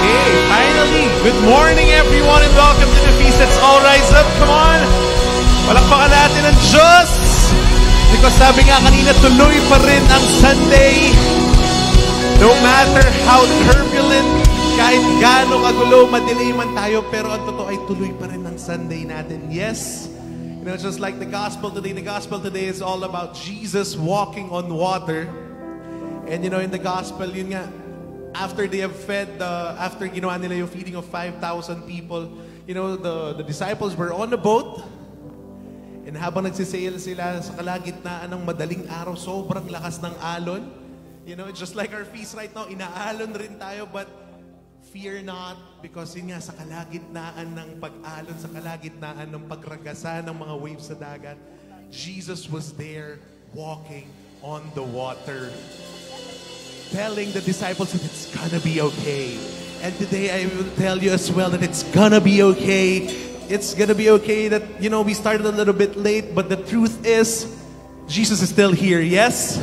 Okay, finally, good morning everyone and welcome to the feast. Let's all rise up, come on. Palakpakan natin ang Diyos. Because sabi nga kanina, tuloy pa rin ang Sunday. No matter how turbulent, kahit gaano kagulo, madelay man tayo, pero ang totoo ay tuloy pa rin ang Sunday natin. Yes, you know, just like the gospel today is all about Jesus walking on water. And you know, in the gospel, yun nga, after they have fed, after ginawa nila yung feeding of 5,000 people, you know, the disciples were on a boat. And habang nagsisail sila sa kalagitnaan ng madaling araw, sobrang lakas ng alon. You know, just like our feast right now, inaalon rin tayo, but fear not, because yun nga, sa kalagitnaan ng pag-alon, sa kalagitnaan ng pagragasa ng mga waves sa dagat, Jesus was there walking on the water, telling the disciples that it's gonna be okay. And today I will tell you as well that it's gonna be okay. It's gonna be okay that, you know, we started a little bit late, but the truth is, Jesus is still here, yes?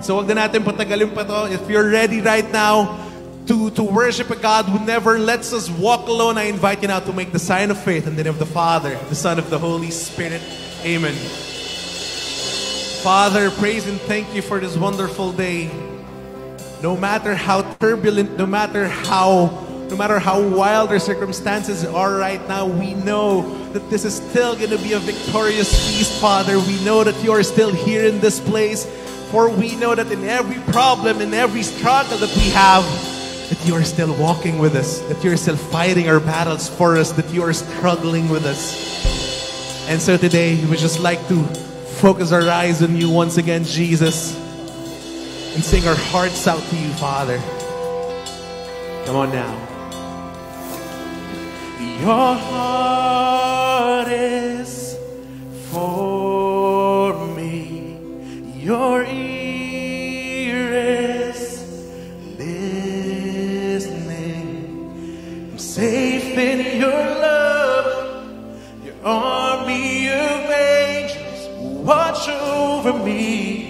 So wag na natin patagalin pa to. If you're ready right now to worship a God who never lets us walk alone, I invite you now to make the sign of faith in the name of the Father, the Son, of the Holy Spirit. Amen. Father, praise and thank you for this wonderful day. No matter how turbulent, no matter how wild our circumstances are right now, we know that this is still going to be a victorious feast, Father. We know that you are still here in this place, for we know that in every problem, in every struggle that we have, that you are still walking with us, that you are still fighting our battles for us, that you are struggling with us. And so today, we would just like to focus our eyes on you once again, Jesus, and sing our hearts out to you, Father. Come on now. Your heart is for me. Your ear is listening. I'm safe in your love. Your army of angels watch over me.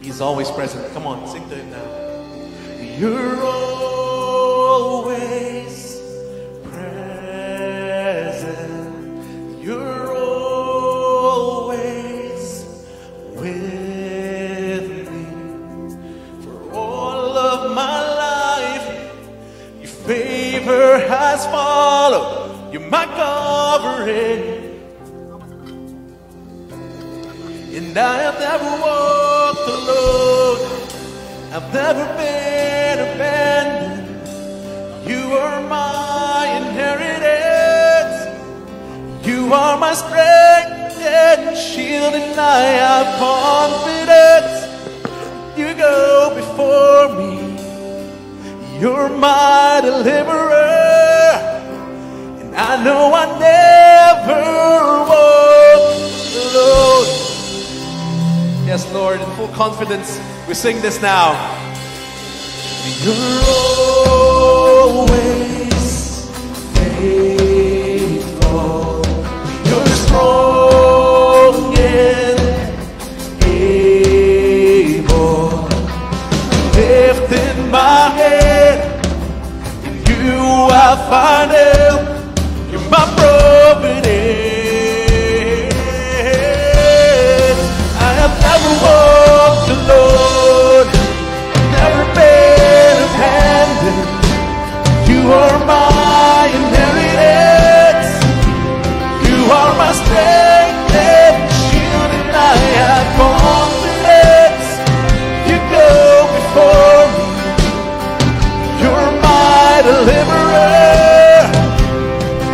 He's always present. Come on, sing to him now. You're always present. You're always with me. For all of my life, your favor has followed. You're my covering. And I have never walked alone. I've never been abandoned. You are my inheritance. You are my strength and shield, and I have confidence. You go before me. You're my deliverer. And I know I never walk alone. Yes, Lord, in full confidence, we sing this now. You're always faithful. You're strong and able. Lifting my head, in you I find help. You're my providence. Never walked alone, never been abandoned. You are my inheritance. You are my strength and shield, and I have confidence. You go before me. You're my deliverer.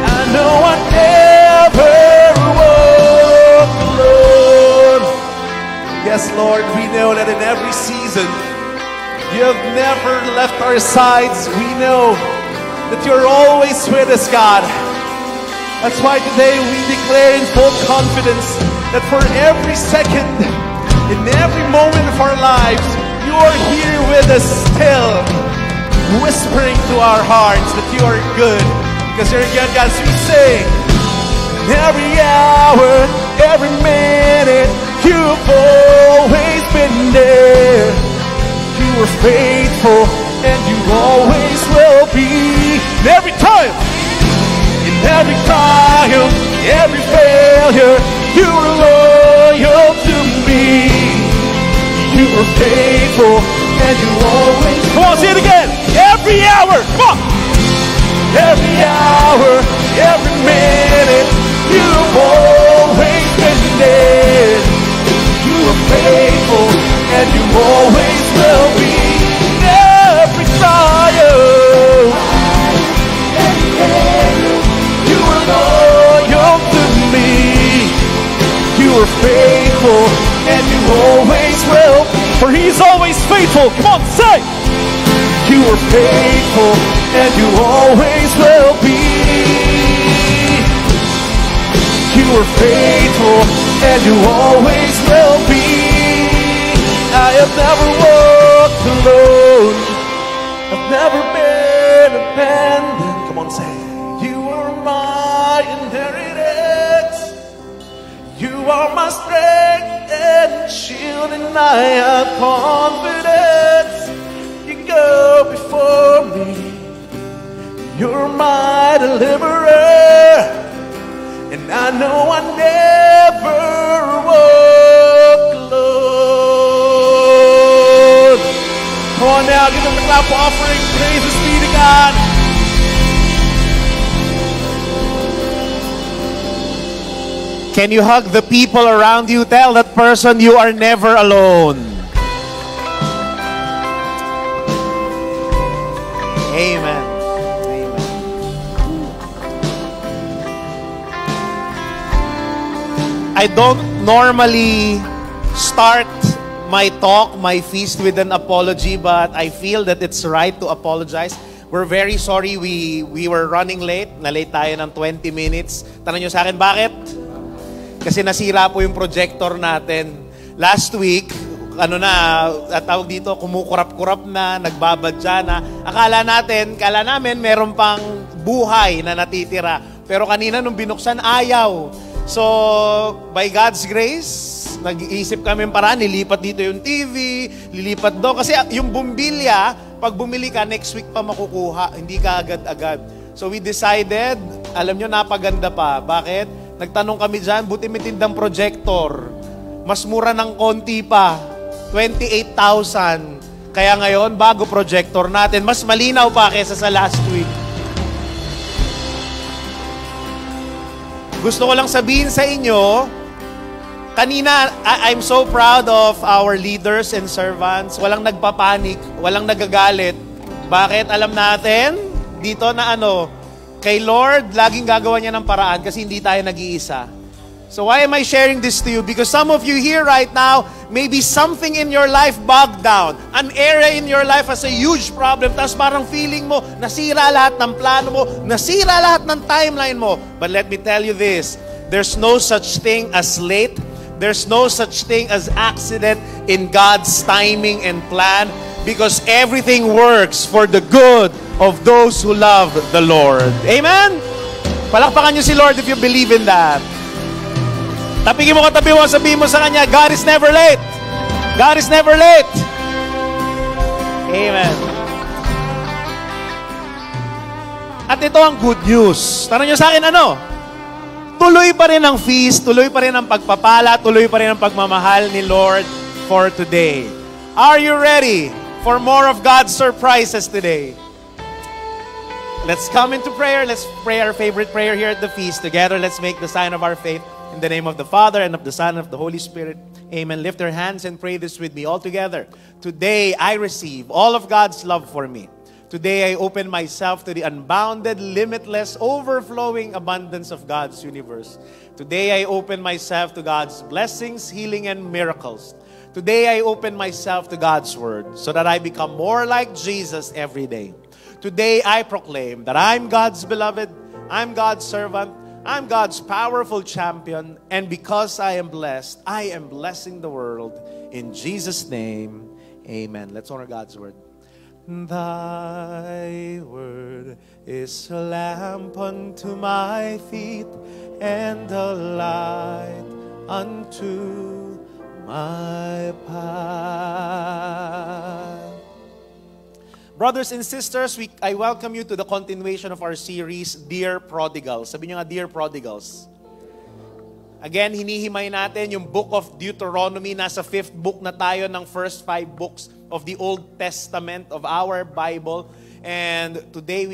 I know I never walk alone. Yes, Lord, we know that in every season, you have never left our sides. We know that you're always with us, God. That's why today we declare in full confidence that for every second, in every moment of our lives, you are here with us still, whispering to our hearts that you are good, because you're good, God. So we sing every hour, every minute. You've always been there. You were faithful and you always triumph, every failure, you were loyal to me. You were faithful, and you always... Come on, say it again. Every hour, come on. Every hour, every minute, you've always been there. You were faithful, and you always will be. Every trial, you were loyal to me. You were faithful, and you always will. For He's always faithful. Come on, say. You were faithful, and you always will be. You were faithful, and you always will be. I have never walked alone. I've never been abandoned. Come on, say it. You are my inheritance. You are my strength and shield, and I have confidence. You go before me. You're my deliverer, and I know I never walk alone. Come on now, give Him the clap offering. Praises be to God. Can you hug the people around you? Tell that person you are never alone. Amen. Amen. I don't normally start my talk, my feast with an apology, but I feel that it's right to apologize. We're very sorry we were running late. Na-late tayo ng 20 minutes. Tanong nyo sa akin, bakit? Kasi nasira po yung projector natin. Last week, tawag dito, kumukurap-kurap na, nagbabadya na. Akala namin meron pang buhay na natitira. Pero kanina nung binuksan, ayaw. So, by God's grace, nag-iisip kami paraan, nilipat dito yung TV, lilipat doon. Kasi yung bumbilya, pag bumili ka, next week pa makukuha. Hindi ka agad-agad. So we decided, alam nyo, napaganda pa. Bakit? Nagtanong kami dyan, buti may tindang projector. Mas mura ng konti pa. 28,000. Kaya ngayon, bago projector natin, mas malinaw pa kaysa sa last week. Gusto ko lang sabihin sa inyo, kanina, I'm so proud of our leaders and servants. Walang nagpapanik, walang nagagalit. Bakit? Alam natin, dito na kay Lord, laging gagawa niya ng paraan kasi hindi tayo nag-iisa. So why am I sharing this to you? Because some of you here right now, maybe something in your life bogged down. An area in your life has a huge problem. Tapos parang feeling mo, nasira lahat ng plano mo, nasira lahat ng timeline mo. But let me tell you this, there's no such thing as late. There's no such thing as accident in God's timing and plan. Because everything works for the good of those who love the Lord. Amen? Palakpakan niyo si Lord if you believe in that. Tapigin mo katabi mo, sabihin mo sa Kanya, God is never late. God is never late. Amen. At ito ang good news. Tanong nyo sa akin, tuloy pa rin ang feast, tuloy pa rin ang pagpapala, tuloy pa rin ang pagmamahal ni Lord for today. Are you ready for more of God's surprises today? Let's come into prayer. Let's pray our favorite prayer here at the feast. Together, let's make the sign of our faith. In the name of the Father, and of the Son, and of the Holy Spirit. Amen. Lift your hands and pray this with me all together. Today, I receive all of God's love for me. Today, I open myself to the unbounded, limitless, overflowing abundance of God's universe. Today, I open myself to God's blessings, healing, and miracles. Today, I open myself to God's Word so that I become more like Jesus every day. Today, I proclaim that I'm God's beloved, I'm God's servant, I'm God's powerful champion, and because I am blessing the world. In Jesus' name, amen. Let's honor God's Word. Thy word is a lamp unto my feet and a light unto my path. Brothers and sisters, I welcome you to the continuation of our series, Dear Prodigals. Sabi niyo nga, Dear Prodigals. Again, hinihimay natin yung book of Deuteronomy. Nasa 5th book na tayo ng first 5 books of the Old Testament of our Bible. And today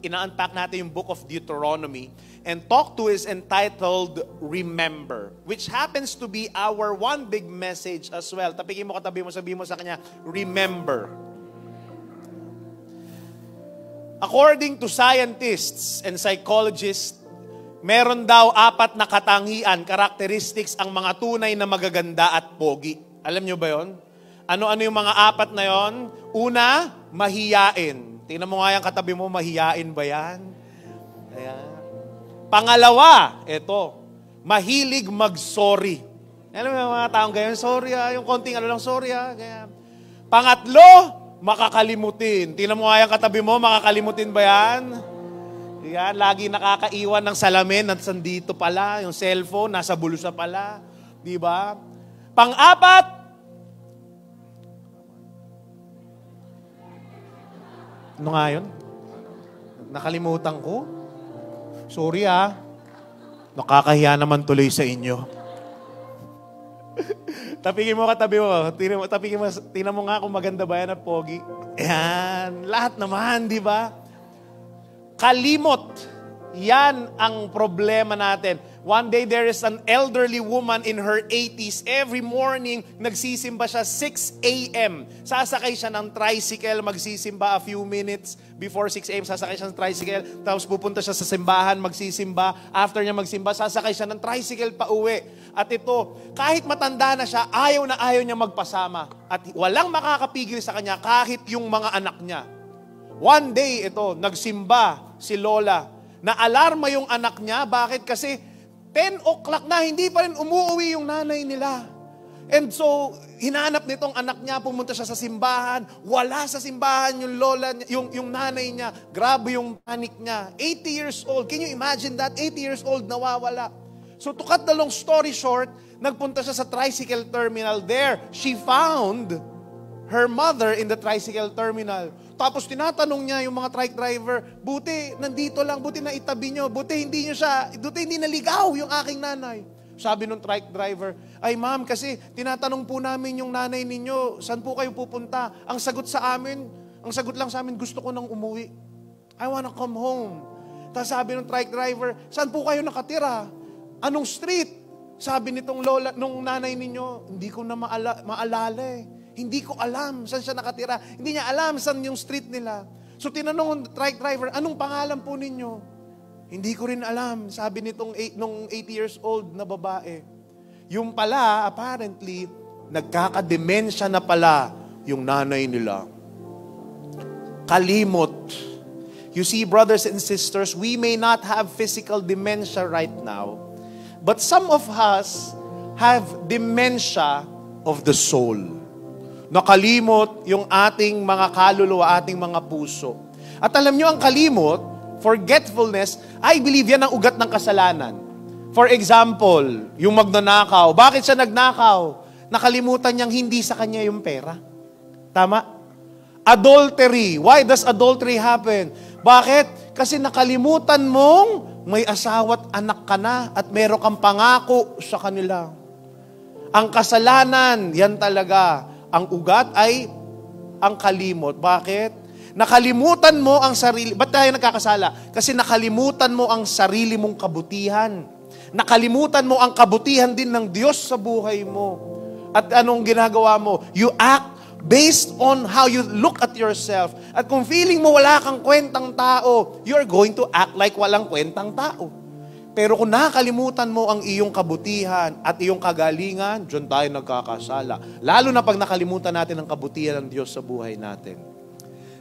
ina-unpack natin yung book of Deuteronomy. And talk to is entitled Remember, which happens to be our one big message as well. Tapikin mo katabi mo, sabihin mo sa kanya, Remember. According to scientists and psychologists, meron daw 4 na katangian, characteristics ang mga tunay na magaganda at pogi. Alam nyo ba yon? Ano-ano yung mga 4 na yon? Una, mahiyain. Tingnan mo nga yung katabi mo, mahiyain ba yan? Ayan. Pangalawa, ito, mahilig mag-sorry. Alam mo yung mga taong ganyan, sorry yung konting lang, sorry ganyan. Pangatlo, makakalimutin. Tingnan mo nga yung katabi mo, makakalimutin ba yan? Yan, lagi nakakaiwan ng salamin at sandito pala, yung cellphone, nasa bulsa pala. Di ba? Pang-4, ano nga yun? Nakalimutan ko. Sorry nakakahiya naman tuloy sa inyo. Tapigin mo katabi mo. Tingnan mo nga kung maganda ba yan at pogi. Yan. Lahat naman, di ba? Kalimot. Yan ang problema natin. One day, there is an elderly woman in her 80s. Every morning, nagsisimba siya 6 a.m. Sasakay siya ng tricycle, magsisimba a few minutes before 6 a.m. Sasakay siya ng tricycle, tapos pupunta siya sa simbahan, magsisimba. After niya magsimba, sasakay siya ng tricycle pa uwi. At ito, kahit matanda na siya, ayaw niya magpasama. At walang makakapigil sa kanya kahit yung mga anak niya. One day, ito, nagsimba si Lola. Na-alarma yung anak niya. Bakit? Kasi 10 o'clock na, hindi pa rin umuwi yung nanay nila. And so, hinanap nitong anak niya, pumunta siya sa simbahan. Wala sa simbahan yung lola, yung nanay niya. Grabe yung panic niya. 80 years old. Can you imagine that? 80 years old, nawawala. So, to cut the long story short, nagpunta siya sa tricycle terminal. There, she found her mother in the tricycle terminal. Tapos tinatanong niya yung mga trike driver, buti nandito lang, buti na itabi nyo, buti hindi naligaw yung aking nanay. Sabi nung trike driver, ay ma'am, kasi tinatanong po namin yung nanay ninyo, saan po kayo pupunta? Ang sagot lang sa amin, gusto ko nang umuwi. I wanna come home. Tapos sabi nung trike driver, saan po kayo nakatira? Anong street? Sabi nitong lola, nung nanay ninyo, hindi ko na maalala eh. Hindi ko alam saan siya nakatira. Hindi niya alam saan yung street nila. So tinanong ng truck driver, anong pangalan po ninyo? Hindi ko rin alam, sabi nung 80 years old na babae. Yung pala, apparently, nagkakademensya na pala yung nanay nila. Kalimot. You see, brothers and sisters, we may not have physical dementia right now, but some of us have dementia of the soul. Nakalimot yung ating mga kaluluwa, ating mga puso. At alam nyo, ang kalimot, forgetfulness, I believe yan ang ugat ng kasalanan. For example, yung magnanakaw. Bakit siya nagnakaw? Nakalimutan niyang hindi sa kanya yung pera. Tama? Adultery. Why does adultery happen? Bakit? Kasi nakalimutan mong may asawa't anak ka na at meron kang pangako sa kanila. Ang kasalanan, yan talaga. Ang ugat ay ang kalimot. Bakit? Nakalimutan mo ang sarili. Ba't tayo nagkakasala? Kasi nakalimutan mo ang sarili mong kabutihan. Nakalimutan mo ang kabutihan din ng Diyos sa buhay mo. At anong ginagawa mo? You act based on how you look at yourself. At kung feeling mo wala kang kwentang tao, you're going to act like walang kwentang tao. Pero kung nakalimutan mo ang iyong kabutihan at iyong kagalingan, dyan tayo nagkakasala. Lalo na pag nakalimutan natin ang kabutihan ng Diyos sa buhay natin.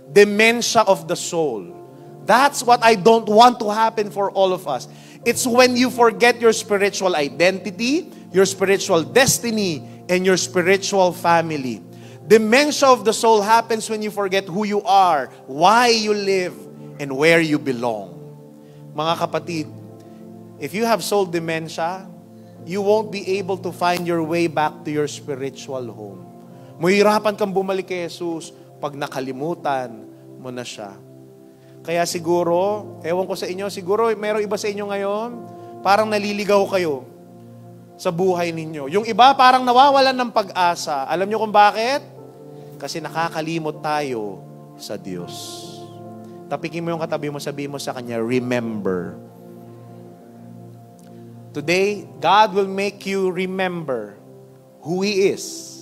Dementia of the soul. That's what I don't want to happen for all of us. It's when you forget your spiritual identity, your spiritual destiny, and your spiritual family. Dementia of the soul happens when you forget who you are, why you live, and where you belong. Mga kapatid, if you have soul dementia, you won't be able to find your way back to your spiritual home. Mahirapan kang bumalik kay Jesus pag nakalimutan mo na siya. Kaya siguro, ewan ko sa inyo, siguro merong iba sa inyo ngayon, parang naliligaw kayo sa buhay ninyo. Yung iba parang nawawalan ng pag-asa. Alam niyo kung bakit? Kasi nakakalimot tayo sa Diyos. Tapikin mo yung katabi mo, sabihin mo sa Kanya, remember. Today, God will make you remember who He is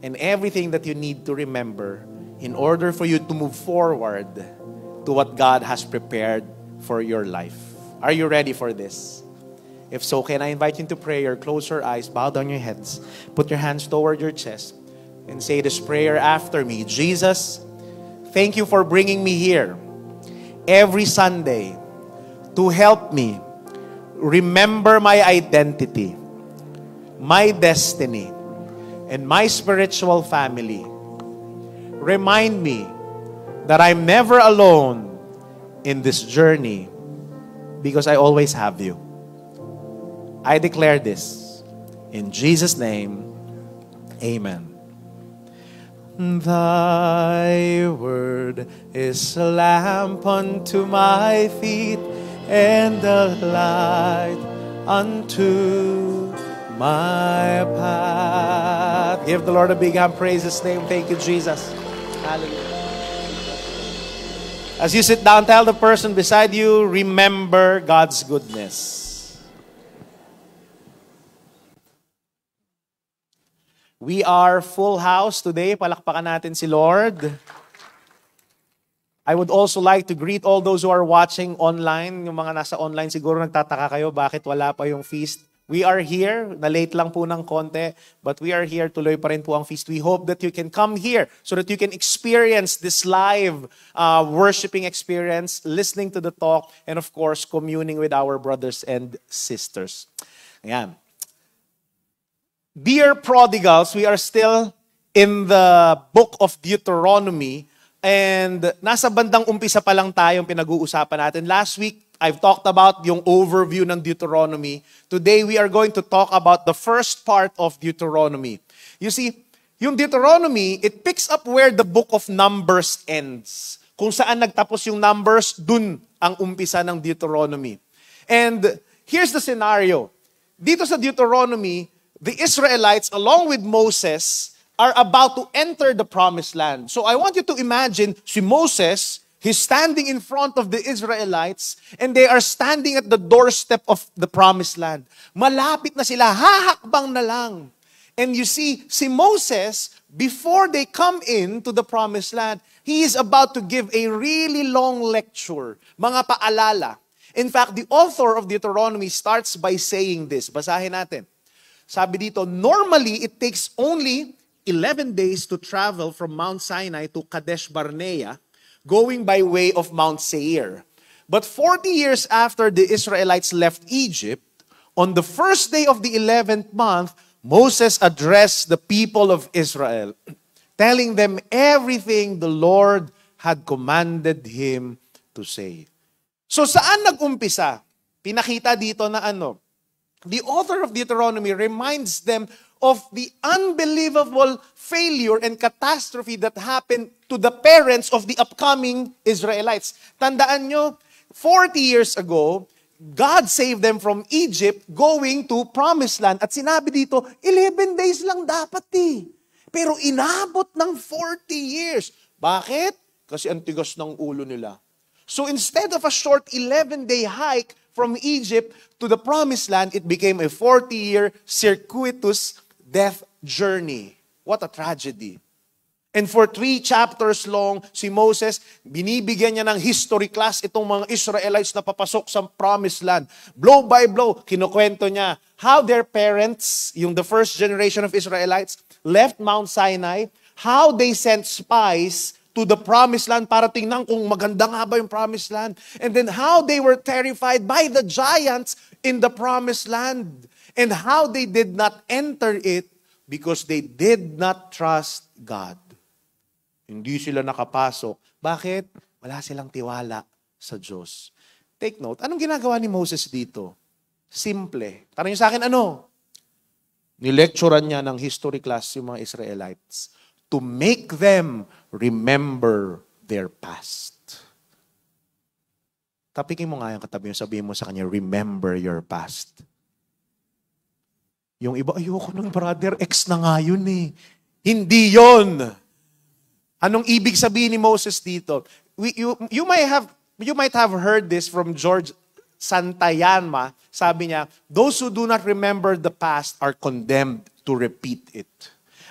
and everything that you need to remember in order for you to move forward to what God has prepared for your life. Are you ready for this? If so, can I invite you into prayer? Close your eyes, bow down your heads, put your hands toward your chest, and say this prayer after me. Jesus, thank you for bringing me here every Sunday to help me remember my identity, my destiny, and my spiritual family. Remind me that I'm never alone in this journey because I always have you. I declare this in Jesus' name. Amen. Thy word is a lamp unto my feet and a light unto my path. Give the Lord a big hand. Praise His name. Thank you, Jesus. Hallelujah. As you sit down, tell the person beside you, remember God's goodness. We are full house today. Palakpakan natin si Lord. I would also like to greet all those who are watching online. Yung mga nasa online, siguro nagtataka kayo bakit wala pa yung feast. We are here. Na-late lang po ng konti. But we are here. Tuloy pa rin po ang feast. We hope that you can come here so that you can experience this live worshiping experience, listening to the talk, and of course, communing with our brothers and sisters. Ayan. Dear prodigals, we are still in the book of Deuteronomy. And nasa bandang umpisa pa lang tayong pinag-uusapan natin. Last week, I've talked about yung overview ng Deuteronomy. Today, we are going to talk about the first part of Deuteronomy. You see, yung Deuteronomy, it picks up where the book of Numbers ends. Kung saan nagtapos yung Numbers, dun ang umpisa ng Deuteronomy. And here's the scenario. Dito sa Deuteronomy, the Israelites, along with Moses, are about to enter the promised land. So I want you to imagine si Moses, he's standing in front of the Israelites and they are standing at the doorstep of the promised land. Malapit na sila, hahakbang na lang. And you see, si Moses, before they come into the promised land, he is about to give a really long lecture, mga paalala. In fact, the author of Deuteronomy starts by saying this. Basahin natin. Sabi dito, normally it takes only 11 days to travel from Mount Sinai to Kadesh Barnea, going by way of Mount Seir. But 40 years after the Israelites left Egypt, on the first day of the 11th month, Moses addressed the people of Israel, telling them everything the Lord had commanded him to say. So saan nag-umpisa? Pinakita dito na ano? The author of Deuteronomy reminds them of the unbelievable failure and catastrophe that happened to the parents of the upcoming Israelites. Tandaan nyo, 40 years ago, God saved them from Egypt going to Promised Land. At sinabi dito, 11 days lang dapat Pero inabot ng 40 years. Bakit? Kasi ang tigas ng ulo nila. So instead of a short 11-day hike from Egypt to the Promised Land, it became a 40-year circuitous death journey. What a tragedy. And for 3 chapters long, si Moses, binibigyan niya ng history class itong mga Israelites na papasok sa Promised Land. Blow by blow, kinukwento niya how their parents, yung the first generation of Israelites, left Mount Sinai, how they sent spies to the Promised Land para tingnan kung maganda nga ba yung Promised Land. And then how they were terrified by the giants in the Promised Land. And how they did not enter it because they did not trust God. Hindi sila nakapasok. Bakit? Wala silang tiwala sa Diyos. Take note, anong ginagawa ni Moses dito? Simple. Tanong niyo sa akin, ano? Nilecturean niya ng history class yung mga Israelites to make them remember their past. Tapikin mo nga yung katabi mo, sabihin mo sa kanya, remember your past. Yung iba, ayoko ng brother, ex na nga yun eh. Hindi yon. Anong ibig sabihin ni Moses dito? You might have heard this from George Santayana. Sabi niya, those who do not remember the past are condemned to repeat it.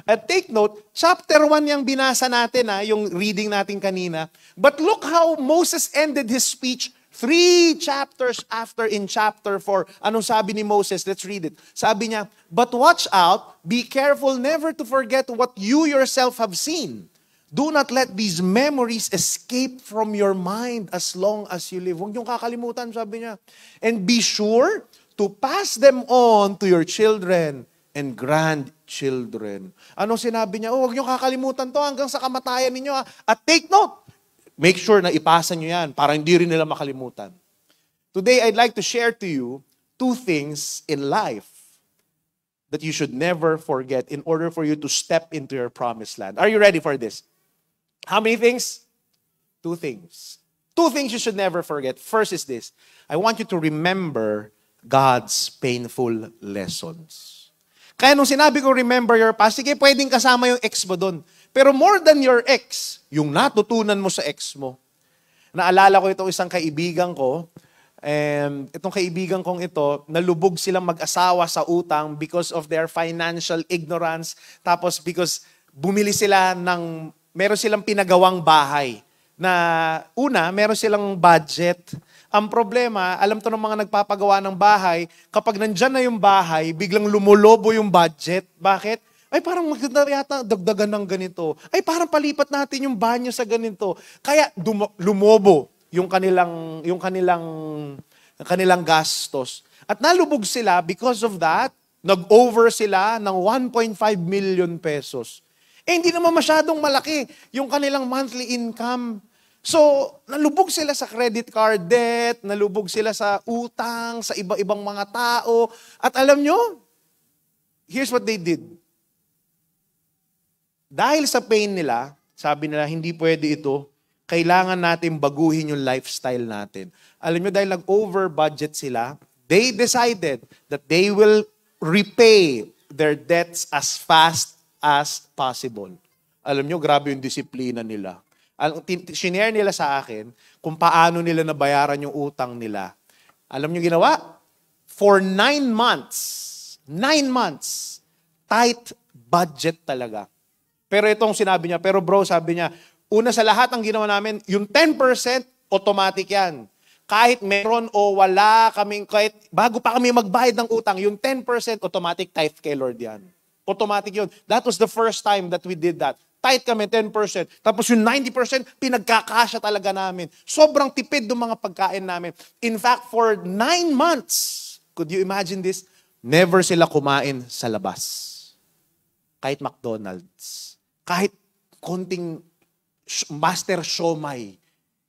At take note, chapter 1 yung binasa natin, yung reading natin kanina. But look how Moses ended his speech 3 chapters after in chapter 4. Anong sabi ni Moses? Let's read it. Sabi niya, but watch out, be careful never to forget what you yourself have seen. Do not let these memories escape from your mind as long as you live. Huwag niyong kakalimutan, sabi niya. And be sure to pass them on to your children and grandchildren. Anong sinabi niya? Huwag niyong kakalimutan to hanggang sa kamatayan ninyo. At take note, make sure na ipasa niyo yan para hindi rin nila makalimutan. Today, I'd like to share to you 2 things in life that you should never forget in order for you to step into your promised land. Are you ready for this? How many things? 2 things. 2 things you should never forget. First is this. I want you to remember God's painful lessons. Kaya nung sinabi ko, remember your past, sige, pwedeng kasama yung ex mo doon. Pero more than your ex, yung natutunan mo sa ex mo. Naalala ko itong isang kaibigan ko, and itong kaibigan kong ito, nalubog silang mag-asawa sa utang because of their financial ignorance. Tapos because bumili sila meron silang pinagawang bahay. Na una, meron silang budget. Ang problema, alam to ng mga nagpapagawa ng bahay, kapag nandyan na yung bahay, biglang lumulobo yung budget. Bakit? Ay, parang maganda yata dagdagan ng ganito. Ay, parang palipat natin yung banyo sa ganito. Kaya lumobo yung kanilang gastos. At nalubog sila because of that, nag-over sila ng 1.5 million pesos. Eh, hindi naman masyadong malaki yung kanilang monthly income. So, nalubog sila sa credit card debt, nalubog sila sa utang, sa iba-ibang mga tao. At alam nyo, here's what they did. Dahil sa pain nila, sabi nila, hindi pwede ito, kailangan natin baguhin yung lifestyle natin. Alam nyo, dahil nag-over budget sila, they decided that they will repay their debts as fast as possible. Alam nyo, grabe yung disiplina nila. Shinare nila sa akin kung paano nila nabayaran yung utang nila. Alam nyo ginawa? For 9 months, tight budget talaga. Pero itong sinabi niya, pero bro, sabi niya, una sa lahat ang ginawa namin, yung 10% automatic yan. Kahit meron o wala kaming, kahit bago pa kami magbayad ng utang, yung 10% automatic tithe kay Lord yan. Automatic yun. That was the first time that we did that. Tithe kami 10%. Tapos yung 90%, pinagkakasya talaga namin. Sobrang tipid ng mga pagkain namin. In fact, for 9 months, could you imagine this? Never sila kumain sa labas. Kahit McDonald's. Kahit konting master siomai.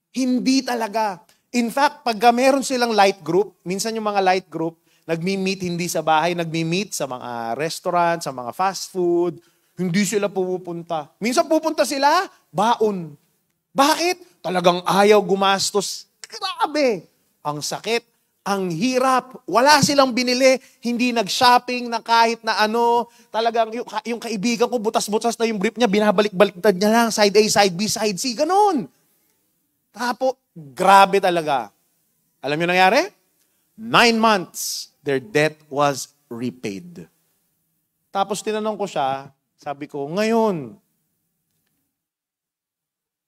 Hindi talaga. In fact, pag meron silang light group, minsan yung mga light group, nagmi-meet hindi sa bahay, nagmi-meet sa mga restaurant, sa mga fast food, hindi sila pupunta. Minsan pupunta sila, baon. Bakit? Talagang ayaw gumastos. Grabe! Ang sakit, ang hirap. Wala silang binili, hindi nag-shopping na kahit na ano. Talagang yung kaibigan ko, butas-butas na yung brief niya, binabalik-baliktad niya lang, side A, side B, side C, ganun. Tapos, grabe talaga. Alam niyo nangyari? 9 months, their debt was repaid. Tapos tinanong ko siya, sabi ko, ngayon,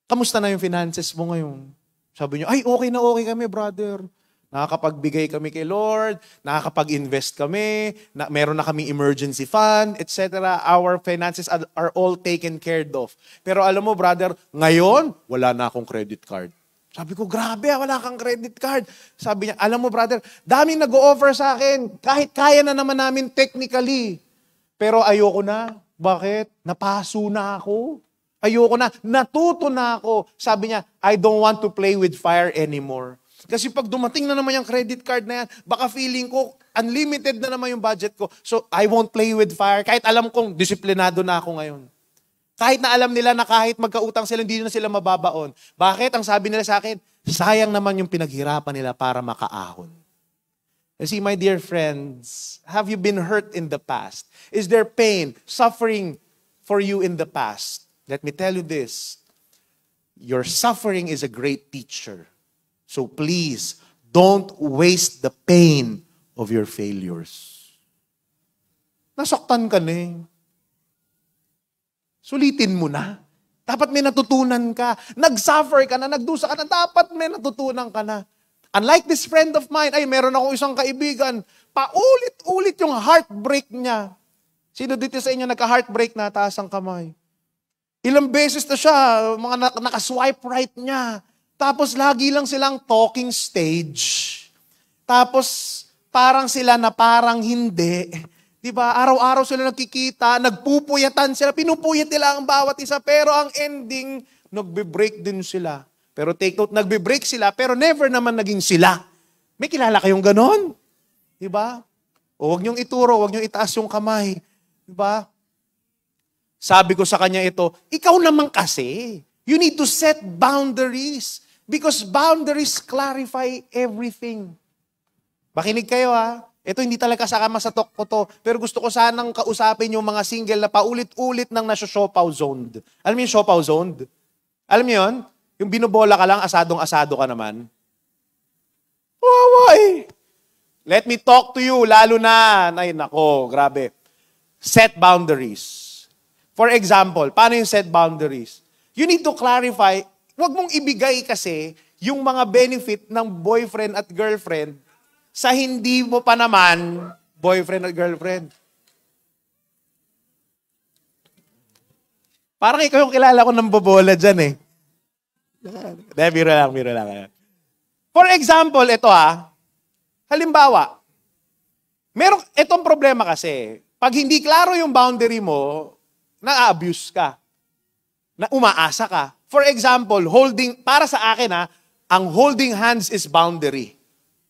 kamusta na yung finances mo ngayon? Sabi niya, ay, okay na okay kami, brother. Nakakapagbigay kami kay Lord, nakakapag-invest kami, meron na kaming emergency fund, etc. Our finances are all taken care of. Pero alam mo, brother, ngayon, wala na akong credit card. Sabi ko, grabe, wala kang credit card. Sabi niya, alam mo, brother, daming nag-o-offer sa akin, kahit kaya na naman namin technically. Pero ayoko na. Bakit? Napaso na ako. Ayoko na. Natuto na ako. Sabi niya, I don't want to play with fire anymore. Kasi pag dumating na naman yung credit card na yan, baka feeling ko, unlimited na naman yung budget ko. So, I won't play with fire. Kahit alam kong disiplinado na ako ngayon. Kahit na alam nila na kahit magkautang sila, hindi na sila mababaon. Bakit? Ang sabi nila sa akin, sayang naman yung pinaghirapan nila para makaahon. You see, my dear friends, have you been hurt in the past? Is there pain, suffering for you in the past? Let me tell you this. Your suffering is a great teacher. So please, don't waste the pain of your failures. Nasaktan ka na eh. Sulitin mo na. Dapat may natutunan ka. Nag-suffer ka na, nagdusa ka na, dapat may natutunan ka na. Unlike this friend of mine, ay meron akong isang kaibigan, paulit-ulit yung heartbreak niya. Sino dito sa inyo nagka-heartbreak na, taas ang kamay? Ilang beses na siya, mga naka-swipe right niya. Tapos lagi lang silang talking stage. Tapos parang sila na parang hindi. Diba? Araw-araw sila nagkikita, nagpupuyatan sila, pinupuyat nila ang bawat isa, pero ang ending, nagbe-break din sila. Pero take note, nagbe-break sila, pero never naman naging sila. May kilala kayong ganon? Diba? O huwag niyong ituro, huwag niyong itaas yung kamay. Diba? Sabi ko sa kanya ito, ikaw naman kasi, you need to set boundaries. Because boundaries clarify everything. Makinig kayo ha. Ito hindi talaga kasama sa talk ko to, pero gusto ko sanang kausapin yung mga single na paulit-ulit nang nasa-siopaw zoned. Alam niyo yung siopaw zoned? Alam niyo yun? Yung binubola ka lang, asadong-asado ka naman. Waway! Let me talk to you, lalo na, ay nako, grabe. Set boundaries. For example, paano yung set boundaries? You need to clarify, huwag mong ibigay kasi yung mga benefit ng boyfriend at girlfriend sa hindi mo pa naman boyfriend at girlfriend. Parang ikaw yung kilala ko ng bobola dyan eh. Biro lang. For example, ito halimbawa, itong problema kasi, pag hindi klaro yung boundary mo, na-abuse ka, na umaasa ka. For example, para sa akin ang holding hands is boundary.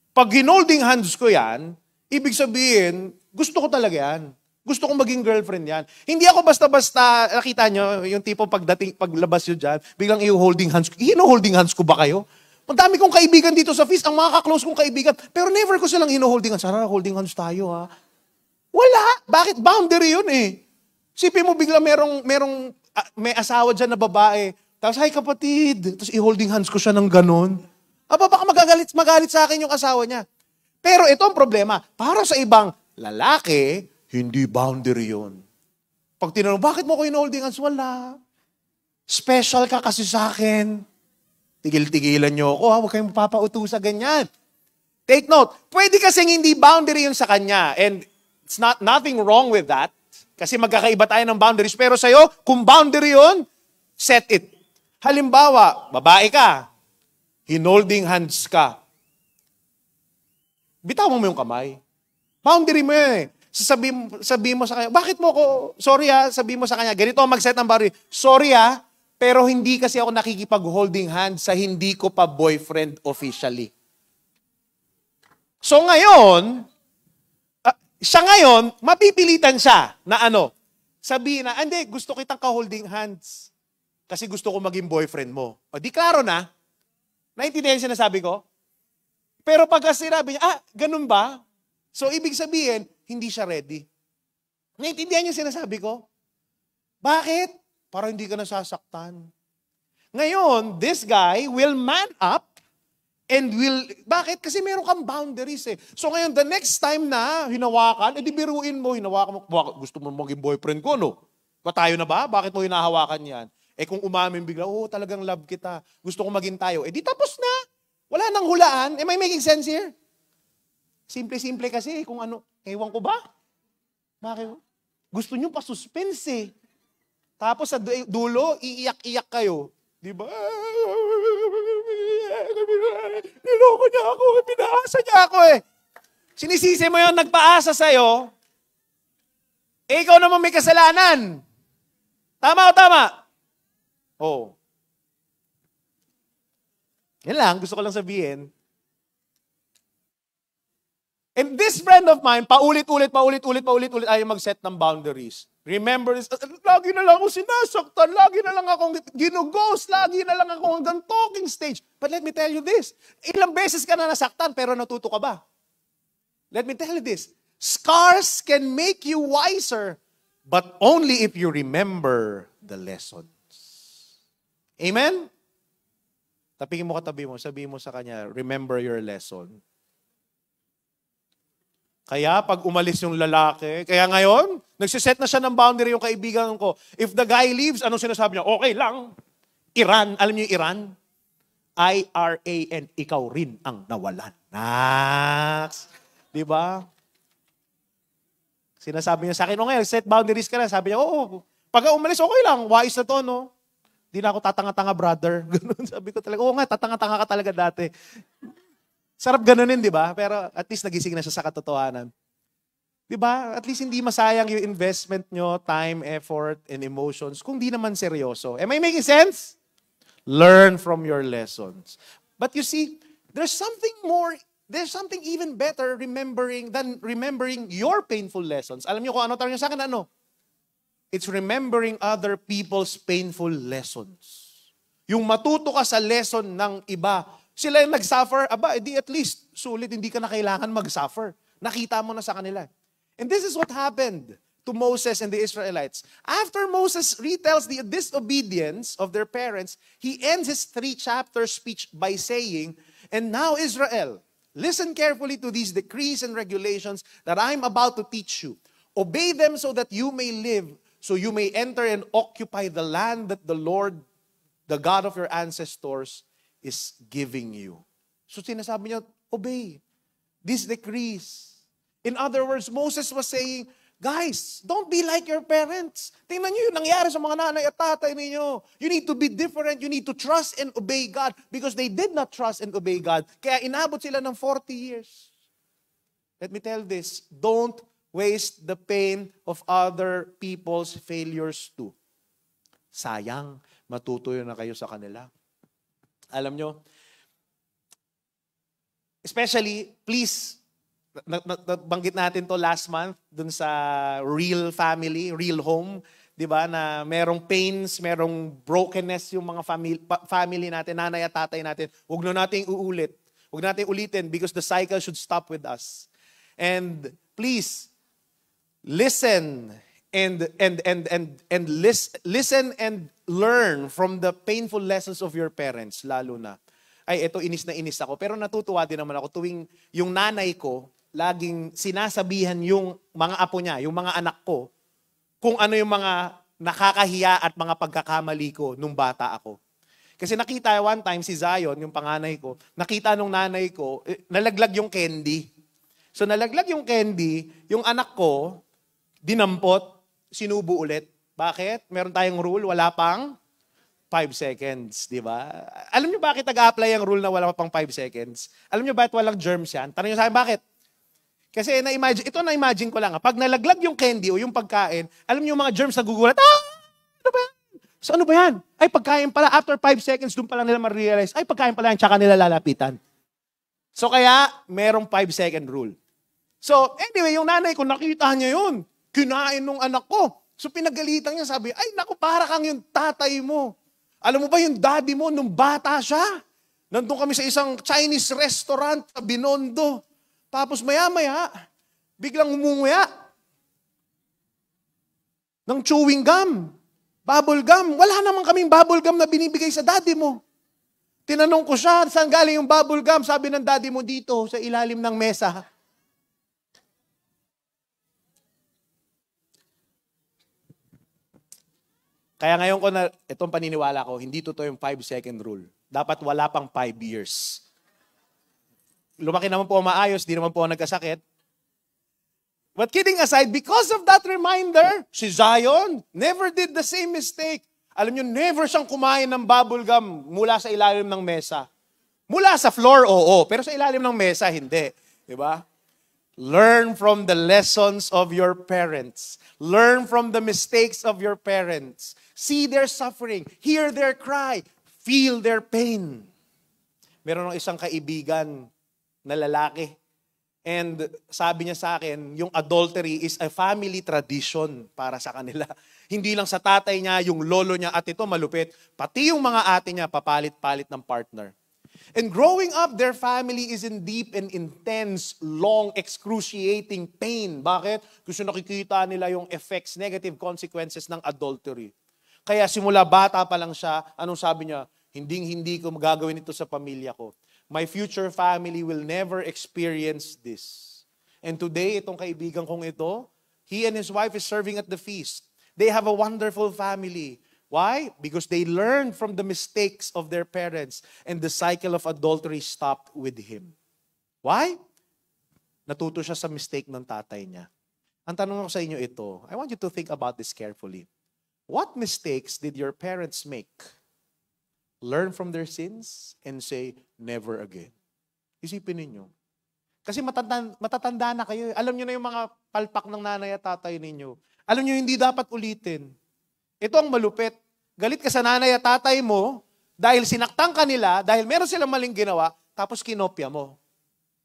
Pag hinolding hands ko yan, ibig sabihin, gusto ko talaga yan. Gusto kong maging girlfriend yan. Hindi ako basta-basta, nakita nyo, yung tipo paglabas yun dyan, biglang i-holding hands ko. Hino-holding hands ko ba kayo? Ang dami kong kaibigan dito sa feast, ang mga kaklose kong kaibigan, pero never ko silang hino-holding hands. Sana holding hands tayo Wala. Bakit? Boundary yun eh. Sipin mo bigla may asawa dyan na babae. Tapos, hi kapatid. Tapos i-holding hands ko siya ng ganon. Baka magalit sa akin yung asawa niya. Pero ito ang problema. Para sa ibang lalaki, hindi boundary yun. Pag tinanong, bakit mo ko in-holding hands? Wala. Special ka kasi sa akin. Tigil-tigilan niyo ako. Huwag kayong mapapauto sa ganyan. Take note, pwede kasing hindi boundary yun sa kanya. And it's nothing wrong with that. Kasi magkakaiba tayo ng boundaries. Pero sa'yo, kung boundary yun, set it. Halimbawa, babae ka, hinolding hands ka. Bitawan mo yung kamay. Boundary mo yun eh. Sabi mo sa kanya, bakit mo ko, sorry sabi mo sa kanya, ganito mag-set ng boundary. Sorry pero hindi kasi ako nakikipag-holding hands sa hindi ko pa boyfriend officially. So ngayon, mapipilitan siya na sabihin na, hindi, gusto kitang ka-holding hands. Kasi gusto ko maging boyfriend mo. O di klaro na. Naintindihan siya na sabi ko? Pero pagka sinabi niya, ganun ba? So ibig sabihin, hindi siya ready. Naintindihan niyo sinasabi ko? Bakit? Para hindi ka nasasaktan. Ngayon, this guy will man up and bakit? Kasi meron kang boundaries eh. So ngayon, the next time na hinawakan, edi biruin mo, hinawakan mo, gusto mo maging boyfriend ko, no? Tayo na ba? Bakit mo hinahawakan yan? Kung umamin bigla, talagang love kita. Gusto kong maging tayo. Di tapos na. Wala nang hulaan. Am I making sense here? Simple-simple kasi kung ano. Ewan ko ba? Bakit? Gusto nyo pa suspense eh. Tapos sa dulo, iiyak-iyak kayo. Di ba? Niloko niya ako. Pinaasa niya ako eh. Sinisisi mo yung nagpaasa sa'yo. Ikaw naman may kasalanan. Tama o tama? Oo. Yan lang, gusto ko lang sabihin. And this friend of mine, paulit-ulit, ayaw mag-set ng boundaries. Remember this. Lagi na lang ako sinasaktan. Lagi na lang akong ginugos. Lagi na lang ako hanggang talking stage. But let me tell you this. Ilang beses ka na nasaktan pero natuto ka ba? Let me tell you this. Scars can make you wiser, but only if you remember the lessons. Amen? Tapingin mo katabi mo, sabihin mo sa kanya, remember your lesson. Kaya pag umalis yung lalaki, kaya ngayon, nagsiset na siya ng boundary yung kaibigan ko. If the guy leaves, anong sinasabi niya? Okay lang. Iran, alam niyo yung Iran? I-R-A-N, ikaw rin ang nawalan. Naks. Diba? Sinasabi niya sa akin, ngayon, set boundaries ka na. Sabi niya, oo. Pag umalis, okay lang. Wise na to, no? Di na ako tatanga-tanga, brother. Ganun, sabi ko talaga, oo nga, tatanga-tanga ka talaga dati. Sarap ganunin, di ba? Pero at least nagising na siya sa katotohanan. Di ba? At least hindi masayang yung investment nyo, time, effort, and emotions, kung di naman seryoso. Am I making sense? Learn from your lessons. But you see, there's something even better than remembering your painful lessons. Alam niyo kung ano tawag niyo sa akin, ano? It's remembering other people's painful lessons. Yung matuto ka sa lesson ng iba, sila yung nag-suffer, edi at least, sulit, hindi ka na kailangan mag-suffer. Nakita mo na sa kanila. And this is what happened to Moses and the Israelites. After Moses retells the disobedience of their parents, he ends his 3-chapter speech by saying, and now Israel, listen carefully to these decrees and regulations that I'm about to teach you. Obey them so that you may live, so you may enter and occupy the land that the Lord, the God of your ancestors, is giving you. So sinasabi niya, obey these decrees. In other words, Moses was saying, guys, don't be like your parents. Tingnan niyo yung nangyari sa mga nanay at tatay ninyo. You need to be different. You need to trust and obey God because they did not trust and obey God. Kaya inabot sila ng 40 years. Let me tell this, don't waste the pain of other people's failures too. Sayang, matutuyo na kayo sa kanila. Alam nyo, especially, please, nabanggit natin to last month dun sa real family, real home, di ba, na merong pains, merong brokenness yung mga family natin, nanay at tatay natin. Huwag na natin uulit. Huwag natin ulitin because the cycle should stop with us. And please, listen listen and learn from the painful lessons of your parents, lalo na. Ay, ito, inis na inis ako. Pero natutuwa din naman ako tuwing yung nanay ko, laging sinasabihan yung mga apo niya, yung mga anak ko, kung ano yung mga nakakahiya at mga pagkakamali ko nung bata ako. Kasi nakita one time si Zion, yung panganay ko, nakita nung nanay ko, nalaglag yung candy. So nalaglag yung candy, yung anak ko, dinampot, sinubo ulit. Bakit? Meron tayong rule, wala pang 5 seconds, di ba? Alam niyo bakit nag-a-apply ang rule na wala pang 5 seconds? Alam niyo bakit walang germs yan? Tanong niyo sa akin, bakit? Kasi na-imagine ko lang, pag nalaglag yung candy o yung pagkain, alam niyo yung mga germs nagugulat, ano ba yan? So ano ba yan? Ay, pagkain pala, after 5 seconds, doon pa lang nila ma-realize, ay, pagkain pala yan, tsaka nila lalapitan. So kaya, merong 5-second rule. So anyway, yung nanay ko, nakita niya yun. Kinain nung anak ko. So pinagalitan niya, sabi, ay naku, para kang yung tatay mo. Alam mo ba yung daddy mo nung bata siya? Nandun kami sa isang Chinese restaurant sa Binondo. Tapos maya-maya, biglang umunguya ng chewing gum, bubble gum. Wala naman kaming bubble gum na binibigay sa daddy mo. Tinanong ko siya, saan galing yung bubble gum? Sabi ng daddy mo dito, sa ilalim ng mesa. Kaya ngayon ko na, itong paniniwala ko, hindi totoo yung 5-second rule. Dapat wala pang 5 years. Lumaki naman po maayos, di naman po nagkasakit. But kidding aside, because of that reminder, si Zion never did the same mistake. Alam niyo, never siyang kumain ng bubble gum mula sa ilalim ng mesa. Mula sa floor, oo, pero sa ilalim ng mesa, hindi. Diba? Learn from the lessons of your parents. Learn from the mistakes of your parents. See their suffering. Hear their cry. Feel their pain. Meron ng isang kaibigan na lalaki And sabi niya sa akin, yung adultery is a family tradition para sa kanila. Hindi lang sa tatay niya, yung lolo niya, at ito malupit, pati yung mga ate niya, papalit-palit ng partner. And growing up, their family is in deep and intense, long, excruciating pain. Bakit? Kasi nakikita nila yung effects, negative consequences ng adultery. Kaya simula bata pa lang siya, anong sabi niya? Hindi ko magagawin ito sa pamilya ko. My future family will never experience this. And today, itong kaibigan kong ito, he and his wife is serving at the feast. They have a wonderful family. Why? Because they learned from the mistakes of their parents and the cycle of adultery stopped with him. Why? Natuto siya sa mistake ng tatay niya. Ang tanong ko sa inyo ito, I want you to think about this carefully. What mistakes did your parents make? Learn from their sins and say, never again. Isipin ninyo. Kasi matatanda na kayo. Alam nyo na yung mga palpak ng nanay at tatay ninyo. Alam nyo, hindi dapat ulitin. Ito ang malupit. Galit ka sa nanay at tatay mo dahil sinaktan ka nila, dahil meron silang maling ginawa, tapos kinopya mo.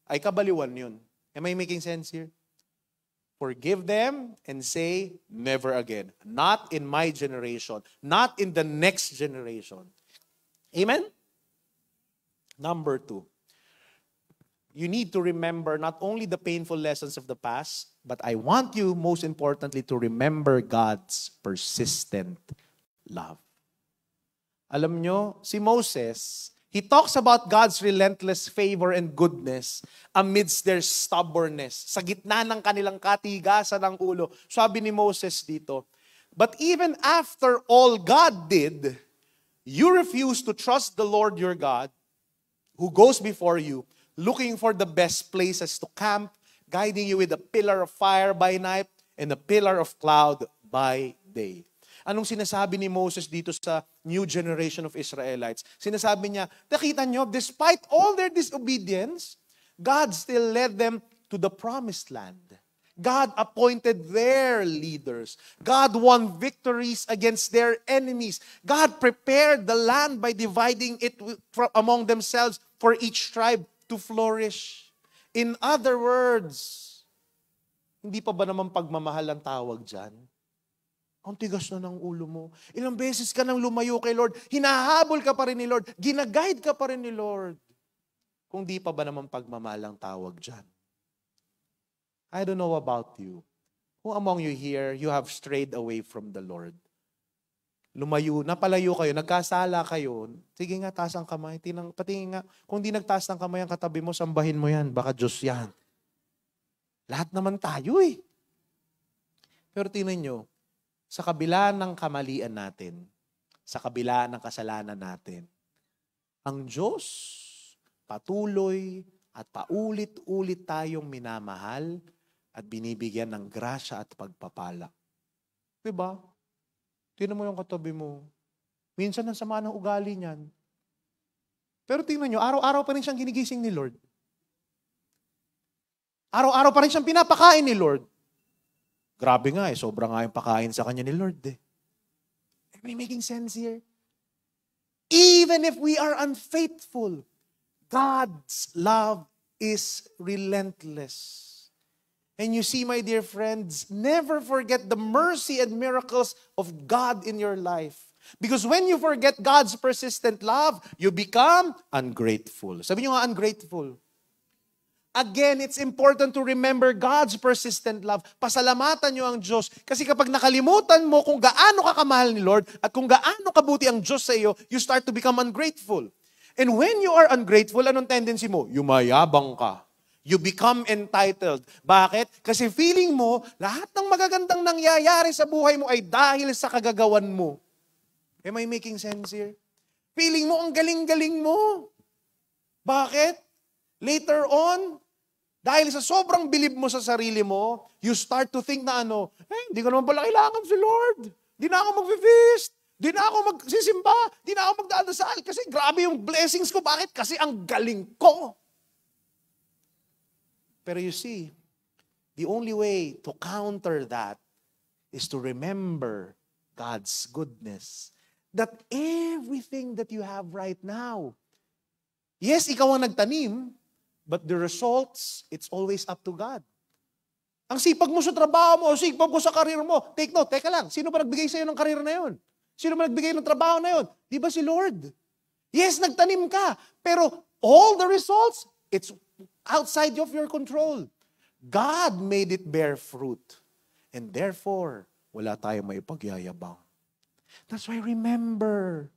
Ay kabaliwan yun. Am I making sense here? Forgive them and say, never again. Not in my generation. Not in the next generation. Amen? Number 2. You need to remember not only the painful lessons of the past, but I want you, most importantly, to remember God's persistent love. Alam nyo, si Moses, he talks about God's relentless favor and goodness amidst their stubbornness. Sa gitna ng kanilang katigasan ng ulo. Sabi ni Moses dito, but even after all God did, you refuse to trust the Lord your God, who goes before you, looking for the best places to camp, guiding you with a pillar of fire by night and a pillar of cloud by day. Anong sinasabi ni Moses dito sa new generation of Israelites? Sinasabi niya, nakita nyo, despite all their disobedience, God still led them to the promised land. God appointed their leaders. God won victories against their enemies. God prepared the land by dividing it among themselves for each tribe to flourish. In other words, hindi pa ba naman pagmamahal ang tawag dyan? Ang tigas na ng ulo mo. Ilang beses ka nang lumayo kay Lord. Hinahabol ka pa rin ni Lord. Ginaguide ka pa rin ni Lord. Kung di pa ba naman pagmamahal ang tawag dyan? I don't know about you. Who among you here, you have strayed away from the Lord? Lumayo, napalayo kayo, nagkasala kayo. Sige nga, taas ang kamay. Patingin nga, kung di nagtaas ng kamay ang katabi mo, sambahin mo yan. Baka Diyos yan. Lahat naman tayo eh. Pero tingnan nyo, sa kabila ng kamalian natin, sa kabila ng kasalanan natin, ang Diyos patuloy at paulit-ulit tayong minamahal at binibigyan ng grasya at pagpapala. Diba? Tingnan mo yung katabi mo. Minsan ang sama ng ugali niyan. Pero tingnan nyo, araw-araw pa rin siyang ginigising ni Lord. Araw-araw pa rin siyang pinapakain ni Lord. Grabe nga eh, sobra nga yung pakain sa kanya ni Lord eh. Am I making sense here? Even if we are unfaithful, God's love is relentless. And you see, my dear friends, never forget the mercy and miracles of God in your life. Because when you forget God's persistent love, you become ungrateful. Sabi nyo nga, ungrateful. Again, it's important to remember God's persistent love. Pasalamatan nyo ang Diyos. Kasi kapag nakalimutan mo kung gaano ka kamahal ni Lord at kung gaano kabuti ang Diyos sa iyo, you start to become ungrateful. And when you are ungrateful, anong tendency mo? Yumayabang ka. You become entitled. Bakit? Kasi feeling mo, lahat ng magagandang nangyayari sa buhay mo ay dahil sa kagagawan mo. Am I making sense here? Feeling mo, ang galing-galing mo. Bakit? Later on, dahil sa sobrang bilib mo sa sarili mo, you start to think na hindi ko naman pala kailangan si Lord. Di na ako mag-feast. Di na ako magsisimba. Di na ako magdadasal. Kasi grabe yung blessings ko. Bakit? Kasi ang galing ko. Pero you see, the only way to counter that is to remember God's goodness. That everything that you have right now, yes, ikaw ang nagtanim, But the results, it's always up to God. Ang sipag mo sa trabaho mo, sipag mo sa karir mo. Take note, teka lang, sino ba nagbigay sa'yo ng karir na yun? Sino ba nagbigay ng trabaho na yun? Di ba si Lord? Yes, nagtanim ka. Pero all the results, it's outside of your control. God made it bear fruit. And therefore, wala tayong may pagyayabang. That's why remember,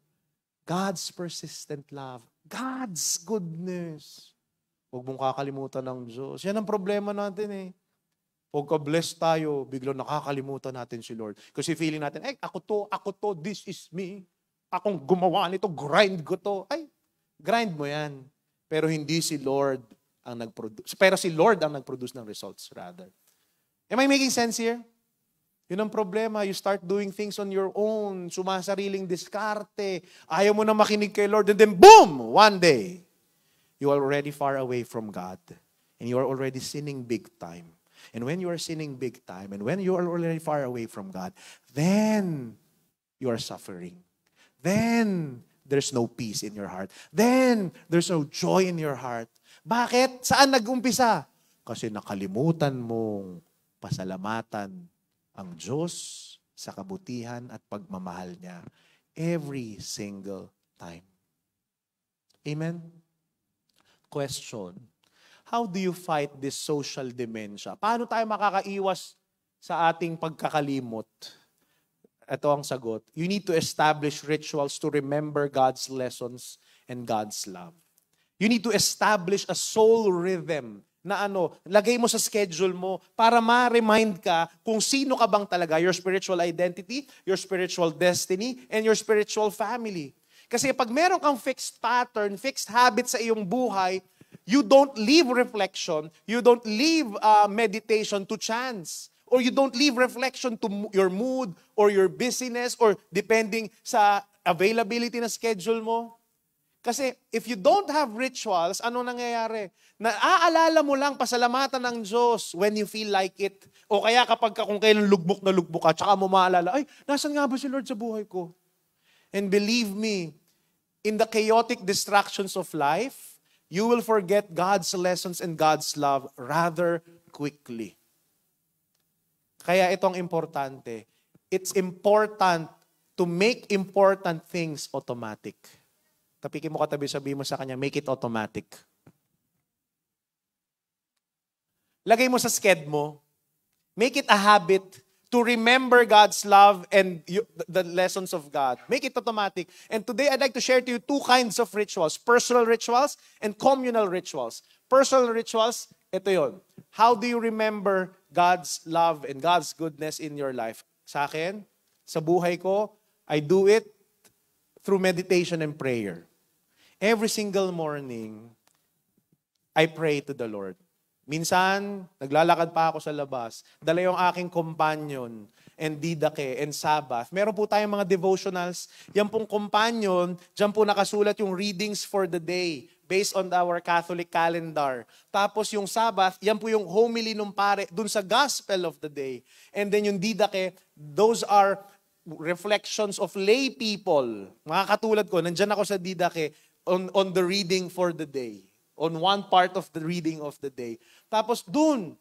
God's persistent love, God's goodness. Huwag mong kakalimutan ng Diyos. Yan ang problema natin eh. Pagka-bless tayo, biglang nakakalimutan natin si Lord. Kasi feeling natin, ako to, this is me. Akong gumawa nito, grind ko to. Ay, grind mo yan. Pero hindi si Lord ang nag-produce. Pero si Lord ang nag-produce ng results, rather. Am I making sense here? Yun ang problema. You start doing things on your own, sumasariling diskarte, ayaw mo na makinig kay Lord, and then boom! One day, you are already far away from God. And you are already sinning big time. And when you are sinning big time, and when you are already far away from God, then you are suffering. Then there's no peace in your heart. Then there's no joy in your heart. Bakit? Saan nag-umpisa? Kasi nakalimutan mong pasalamatan ang Diyos sa kabutihan at pagmamahal niya every single time. Amen? Question. How do you fight this social dementia? Paano tayo makakaiwas sa ating pagkakalimot? Ito ang sagot. You need to establish rituals to remember God's lessons and God's love. You need to establish a soul rhythm na lagay mo sa schedule mo para ma-remind ka kung sino ka bang talaga, your spiritual identity, your spiritual destiny, and your spiritual family. Kasi pag meron kang fixed pattern, fixed habit sa iyong buhay, you don't leave reflection, you don't leave meditation to chance, or you don't leave reflection to your mood or your busyness or depending sa availability na schedule mo. Kasi if you don't have rituals, ano nangyayari? Naaalala mo lang pasalamatan ng Diyos when you feel like it. O kaya kapag kung kailan lugmok na lugmok ka, tsaka mo maalala, ay, nasan nga ba si Lord sa buhay ko? And believe me, in the chaotic distractions of life, you will forget God's lessons and God's love rather quickly. Kaya itong importante. It's important to make important things automatic. Tapikin mo katabi, sabihin mo sa kanya, make it automatic. Lagay mo sa sked mo. Make it a habit to remember God's love and the lessons of God. Make it automatic. And today, I'd like to share to you two kinds of rituals. Personal rituals and communal rituals. Personal rituals, ito yon. How do you remember God's love and God's goodness in your life? Sa akin, sa buhay ko, I do it through meditation and prayer. Every single morning, I pray to the Lord. Minsan, naglalakad pa ako sa labas, dala yung aking companion, and Didake, and Sabbath. Meron po tayong mga devotionals. Yan pong companion, dyan po nakasulat yung readings for the day, based on our Catholic calendar. Tapos yung Sabbath, yan po yung homily nung pare, dun sa gospel of the day. And then yung Didake, those are reflections of lay people. Mga katulad ko, nandyan ako sa Didake, on the reading for the day. On one part of the reading of the day. Tapos dun,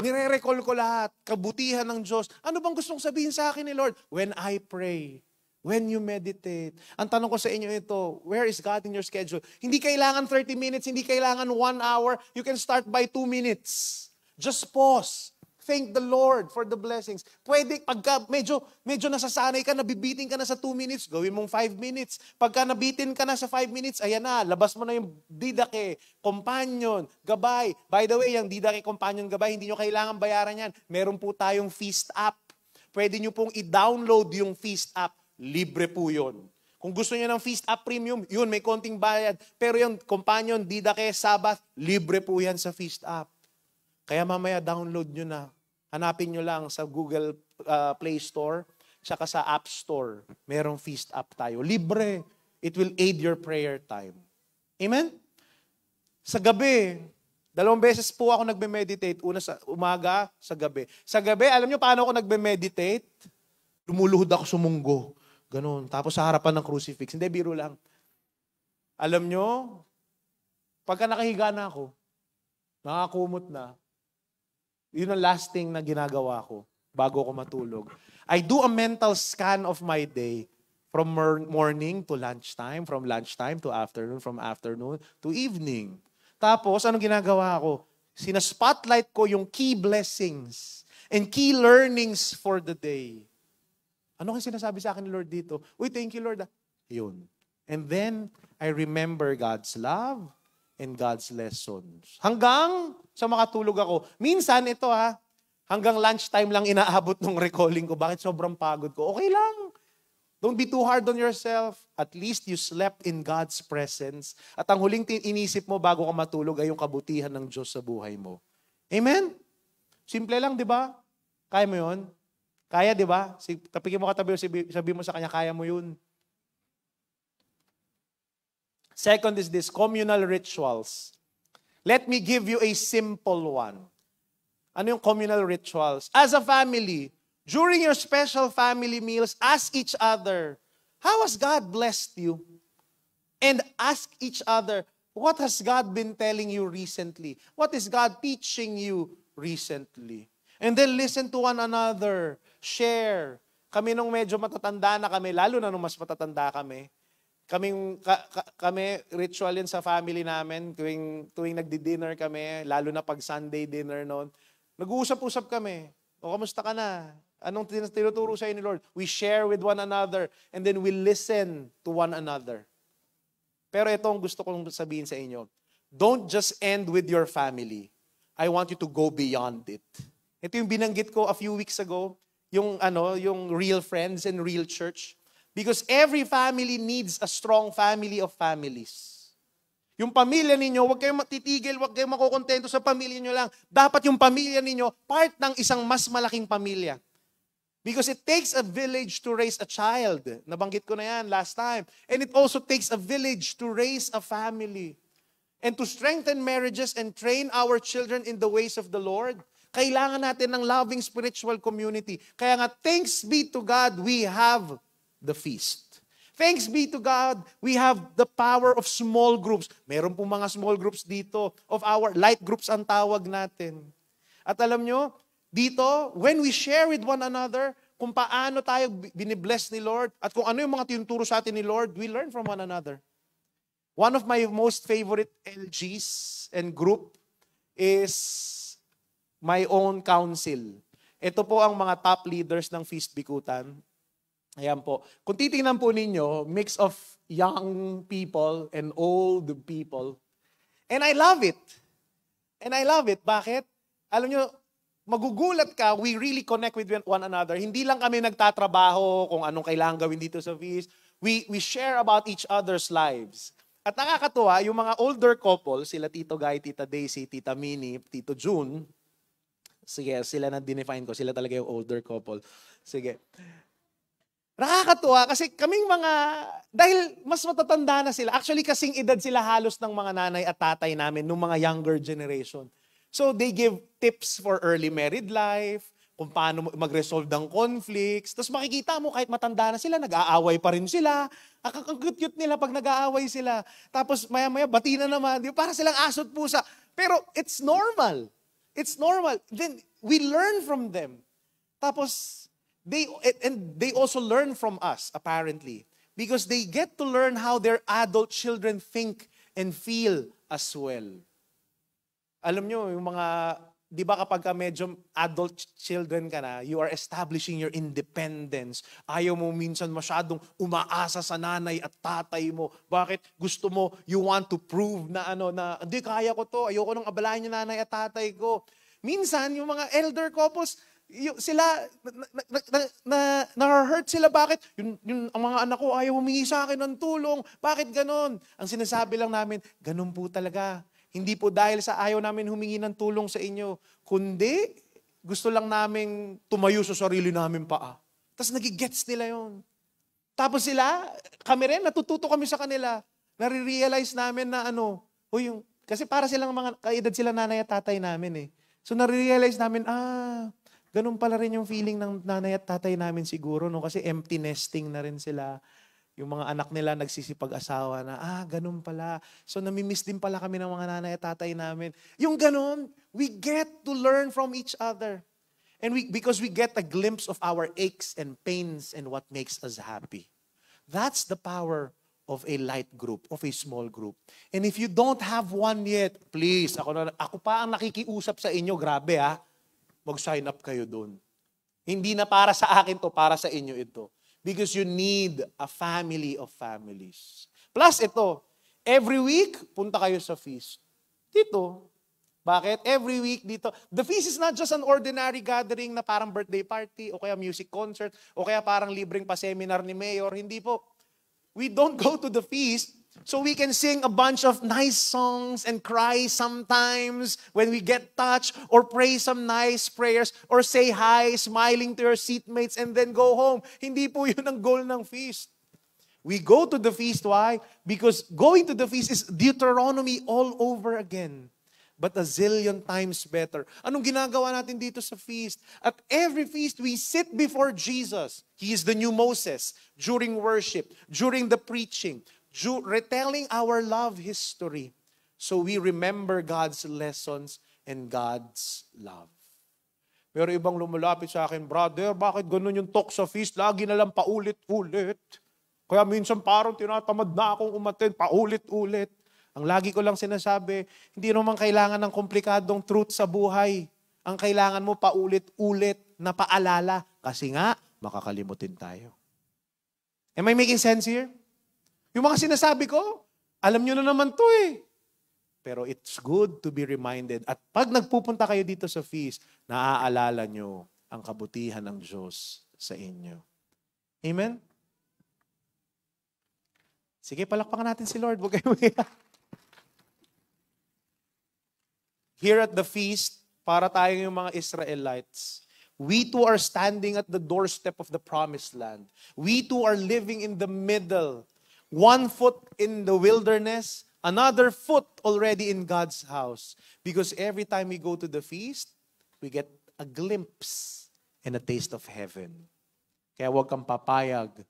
inire-recall ko lahat, kabutihan ng Diyos. Ano bang gustong sabihin sa akin ni Lord? When I pray, when you meditate. Ang tanong ko sa inyo ito, where is God in your schedule? Hindi kailangan 30 minutes, hindi kailangan 1 hour. You can start by 2 minutes. Just pause. Thank the Lord for the blessings. Pwede, pagka medyo nasasanay ka, nabibitin ka na sa 2 minutes, gawin mong 5 minutes. Pagka nabitin ka na sa 5 minutes, ayan na, labas mo na yung Didake, companion, gabay. By the way, yung Didake, companion, gabay, hindi nyo kailangan bayaran yan. Meron po tayong Feast app. Pwede nyo pong i-download yung Feast app. Libre po yun. Kung gusto niyo ng Feast app premium, yun, may konting bayad. Pero yung companion, Didake, Sabbath, libre po yan sa Feast app. Kaya mamaya download nyo na. Hanapin nyo lang sa Google Play Store, tsaka sa App Store. Merong Feast app tayo. Libre. It will aid your prayer time. Amen? Sa gabi, 2 beses po ako nagme-meditate. Una sa umaga, sa gabi. Sa gabi, alam nyo paano ako nagme-meditate? Lumuluhod ako sumunggo. Ganun. Tapos sa harapan ng crucifix. Hindi, biro lang. Alam nyo, pagka nakahiga na ako, nakakumot na. Yun ang last thing na ginagawa ko bago ako matulog. I do a mental scan of my day from morning to lunchtime, from lunchtime to afternoon, from afternoon to evening. Tapos, anong ginagawa ko? Sina-spotlight ko yung key blessings and key learnings for the day. Ano kasi sinasabi sa akin ni Lord dito? Uy, thank you, Lord. Yun. And then, I remember God's love and God's lessons. Hanggang sa makatulog ako. Minsan, ito hanggang lunchtime lang inaabot ng recalling ko. Bakit sobrang pagod ko? Okay lang. Don't be too hard on yourself. At least you slept in God's presence. At ang huling inisip mo bago ka matulog ay yung kabutihan ng Diyos sa buhay mo. Amen? Simple lang, di ba? Kaya mo yun? Kaya, di ba? Tapikin mo katabi, sabi mo sa kanya, kaya mo yun. Second is this, communal rituals. Let me give you a simple one. Ano yung communal rituals? As a family, during your special family meals, ask each other, how has God blessed you? And ask each other, what has God been telling you recently? What is God teaching you recently? And then listen to one another, share. Kami nung medyo matatanda na kami, lalo na nung mas matatanda kami, kami ritual yun sa family namin, tuwing nagdi-dinner kami, lalo na pag Sunday dinner noon, nag-uusap-usap kami. O, kamusta ka na? Anong tinuturo sa'yo ni Lord? We share with one another and then we listen to one another. Pero ito ang gusto kong sabihin sa inyo. Don't just end with your family. I want you to go beyond it. Ito yung binanggit ko a few weeks ago, yung real friends and real church. Because every family needs a strong family of families. Yung pamilya ninyo, huwag kayong matitigil, huwag kayong makukontento sa pamilya nyo lang. Dapat yung pamilya ninyo, part ng isang mas malaking pamilya. Because it takes a village to raise a child. Nabanggit ko na yan last time. And it also takes a village to raise a family. And to strengthen marriages and train our children in the ways of the Lord, kailangan natin ng loving spiritual community. Kaya nga, thanks be to God, we have the feast. Thanks be to God, we have the power of small groups. Meron po mga small groups dito, of our light groups ang tawag natin. At alam nyo, dito, when we share with one another, kung paano tayo binibless ni Lord, at kung ano yung mga tinuturo sa atin ni Lord, we learn from one another. One of my most favorite LGs and group is my own council. Ito po ang mga top leaders ng Feast Bikutan. Ayan po. Kung titingnan po ninyo, mix of young people and old people. And I love it. And I love it. Bakit? Alam nyo, magugulat ka, we really connect with one another. Hindi lang kami nagtatrabaho kung anong kailangan gawin dito sa Feast. We share about each other's lives. At nakakatuwa, yung mga older couple, sila Tito Guy, Tita Daisy, Tita Minnie, Tito June, sige, sila na dinefine ko, sila talaga yung older couple. Sige. Nakakatuwa kasi kaming mga, dahil mas matatanda na sila, actually kasing edad sila halos ng mga nanay at tatay namin, nung mga younger generation. So they give tips for early married life, kung paano mag-resolve ng conflicts. Tapos makikita mo kahit matanda na sila, nag-aaway pa rin sila. Ang cute-cute nila pag nag-aaway sila. Tapos maya-maya, bati na naman. Para silang asot pusa. Pero it's normal. It's normal. Then we learn from them. Tapos, they also learn from us, apparently. Because they get to learn how their adult children think and feel as well. Alam nyo, yung mga, di ba kapag ka medyo adult children ka na, you are establishing your independence. Ayaw mo minsan masyadong umaasa sa nanay at tatay mo. Bakit? Gusto mo, you want to prove na hindi, kaya ko to. Ayoko nang abalahin yung nanay at tatay ko. Minsan, yung mga elder couples, sila, na-hurt sila. Bakit? Ang mga anak ko, ayaw humingi sa akin ng tulong. Bakit ganon? Ang sinasabi lang namin, ganon po talaga. Hindi po dahil sa ayaw namin humingi ng tulong sa inyo, kundi gusto lang namin tumayo sa sarili namin paa. Tapos nagigets nila yon. Tapos kami rin, natututo kami sa kanila. Nare-realize namin na kasi para silang mga kaedad sila nanay at tatay namin eh. So nare-realize namin, ganun pala rin yung feeling ng nanay at tatay namin siguro, no? Kasi empty nesting na rin sila. Yung mga anak nila nagsisipag-asawa na, ganun pala. So namimiss din pala kami ng mga nanay at tatay namin. Yung ganun, we get to learn from each other. And because we get a glimpse of our aches and pains and what makes us happy. That's the power of a light group, of a small group. And if you don't have one yet, please, ako pa ang nakikiusap sa inyo, grabe mag-sign up kayo doon. Hindi na para sa akin to, para sa inyo ito. Because you need a family of families. Plus ito, every week, punta kayo sa feast. Dito. Bakit? Every week dito. The feast is not just an ordinary gathering na parang birthday party o kaya music concert o kaya parang libreng pa-seminar ni Mayor. Hindi po. We don't go to the feast so we can sing a bunch of nice songs and cry sometimes when we get touched or pray some nice prayers or say hi, smiling to your seatmates and then go home. Hindi po yun ang goal ng feast. We go to the feast. Why? Because going to the feast is Deuteronomy all over again. But a zillion times better. Anong ginagawa natin dito sa feast? At every feast, we sit before Jesus. He is the new Moses during worship, during the preaching, retelling our love history. So we remember God's lessons and God's love. Pero ibang lumulapit sa akin, brother, bakit ganun yung talk sa feast? Lagi na lang paulit-ulit. Kaya minsan parang tinatamad na akong umattend, paulit-ulit. Ang lagi ko lang sinasabi, hindi naman kailangan ng komplikadong truth sa buhay. Ang kailangan mo paulit-ulit na paalala. Kasi nga, makakalimutin tayo. Am I making sense here? Yung mga sinasabi ko, alam nyo na naman to eh. Pero it's good to be reminded. At pag nagpupunta kayo dito sa feast, naaalala nyo ang kabutihan ng Diyos sa inyo. Amen? Sige, palakpakan natin si Lord. Huwag kayo Here at the feast, para tayo yung mga Israelites, we too are standing at the doorstep of the promised land. We too are living in the middle. One foot in the wilderness, another foot already in God's house. Because every time we go to the feast, we get a glimpse and a taste of heaven. Kaya huwag kang papayag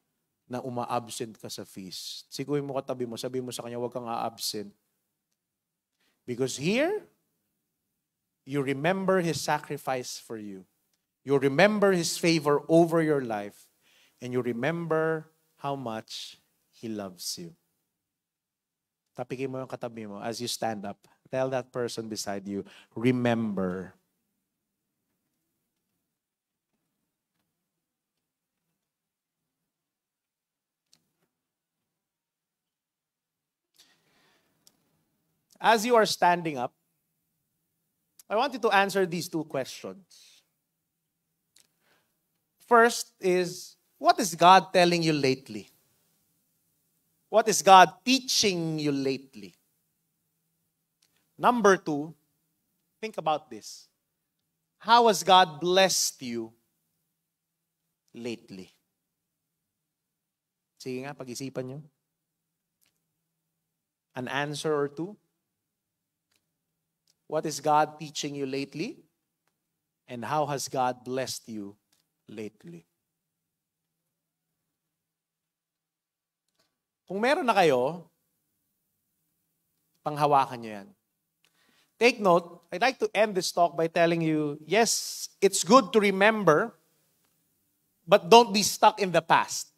na uma-absent ka sa feast. Siguin mo katabi mo, sabi mo sa kanya, huwag kang a-absent. Because here, you remember His sacrifice for you. You remember His favor over your life. And you remember how much He loves you. Tapikin mo yung katabi mo as you stand up. Tell that person beside you, remember. As you are standing up, I want you to answer these two questions. First is, what is God telling you lately? What is God teaching you lately? Number two, think about this. How has God blessed you lately? Sige nga, pag-isipan nyo. An answer or two. What is God teaching you lately? And how has God blessed you lately? Kung meron na kayo, panghawakan nyo yan. Take note, I'd like to end this talk by telling you, yes, it's good to remember, but don't be stuck in the past.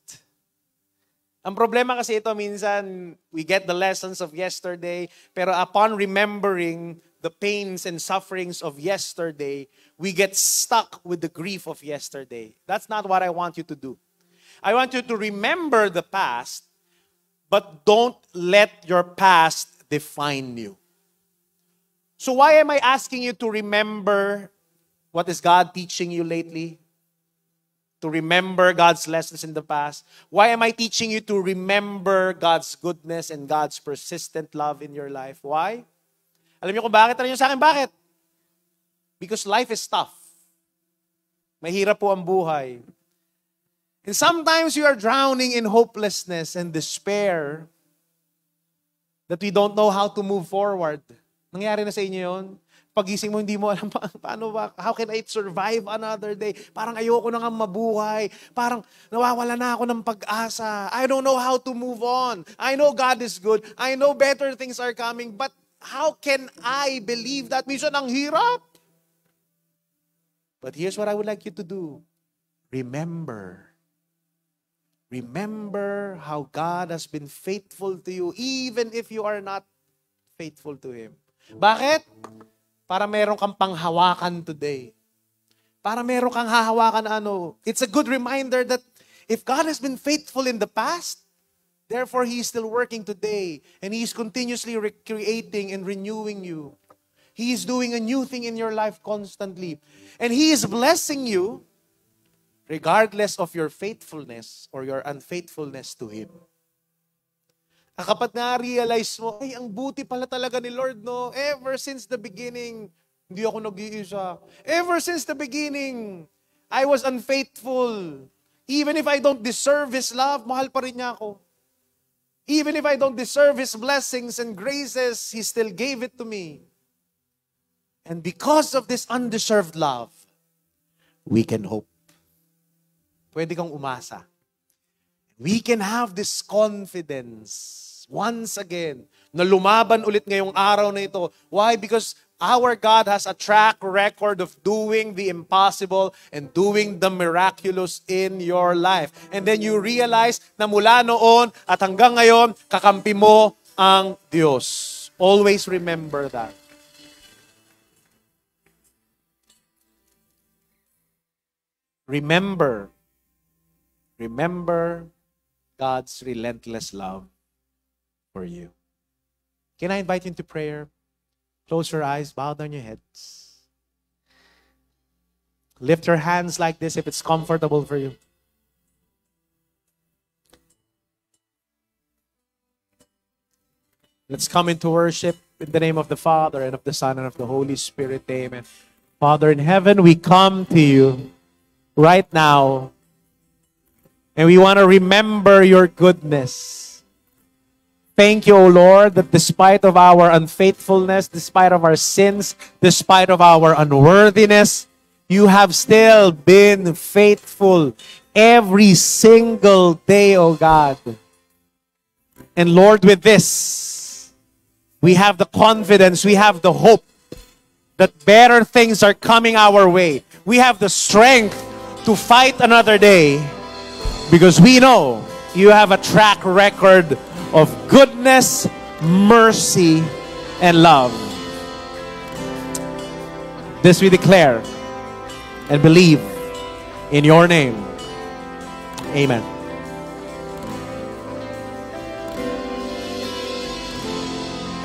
Ang problema kasi ito, minsan, we get the lessons of yesterday, pero upon remembering the pains and sufferings of yesterday, we get stuck with the grief of yesterday. That's not what I want you to do. I want you to remember the past, but don't let your past define you. So why am I asking you to remember what is God teaching you lately? To remember God's lessons in the past? Why am I teaching you to remember God's goodness and God's persistent love in your life? Why? Alam niyo kung bakit? Alam niyo sa akin, bakit? Because life is tough. Mahirap po ang buhay. And sometimes we are drowning in hopelessness and despair that we don't know how to move forward. Nangyari na sa inyo yun? Pagising mo, hindi mo alam paano ba, how can I survive another day? Parang ayoko na nga mabuhay. Parang nawawala na ako ng pag-asa. I don't know how to move on. I know God is good. I know better things are coming. But how can I believe that? Minsan ang hirap. But here's what I would like you to do. Remember. Remember how God has been faithful to you even if you are not faithful to Him. Bakit? Para meron kang panghawakan today. Para meron kang hahawakan It's a good reminder that if God has been faithful in the past, therefore He is still working today. And He is continuously recreating and renewing you. He is doing a new thing in your life constantly. And He is blessing you regardless of your faithfulness or your unfaithfulness to Him. Kapag na-realize mo, ay, ang buti pala talaga ni Lord, no? Ever since the beginning, hindi ako nag-iisa. Ever since the beginning, I was unfaithful. Even if I don't deserve His love, mahal pa rin niya ako. Even if I don't deserve His blessings and graces, He still gave it to me. And because of this undeserved love, we can hope. Pwede kang umasa. We can have this confidence once again na lumaban ulit ngayong araw na ito. Why? Because our God has a track record of doing the impossible and doing the miraculous in your life. And then you realize na mula noon at hanggang ngayon, kakampi mo ang Diyos. Always remember that. Remember God's relentless love for you. Can I invite you into prayer? Close your eyes, bow down your heads. Lift your hands like this if it's comfortable for you. Let's come into worship in the name of the Father and of the Son and of the Holy Spirit. Amen. Father in heaven, we come to you right now. And we want to remember your goodness. Thank you, O Lord, that despite of our unfaithfulness, despite of our sins, despite of our unworthiness, you have still been faithful every single day, O God. And Lord, with this, we have the confidence, we have the hope that better things are coming our way. We have the strength to fight another day. Because we know you have a track record of goodness, mercy, and love. This we declare and believe in your name. Amen.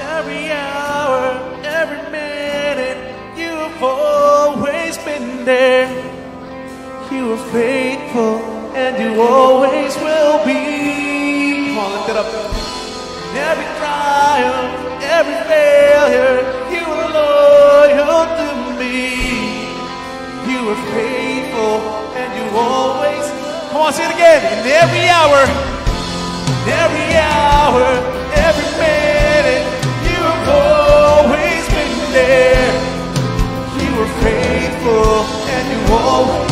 Every hour, every minute, you've always been there. You are faithful. And you always will be. Come on, lift it up. Every trial, every failure, you are loyal to me. You are faithful, and you always. Come on, say it again. In every hour, every minute, you have always been there. You are faithful, and you always.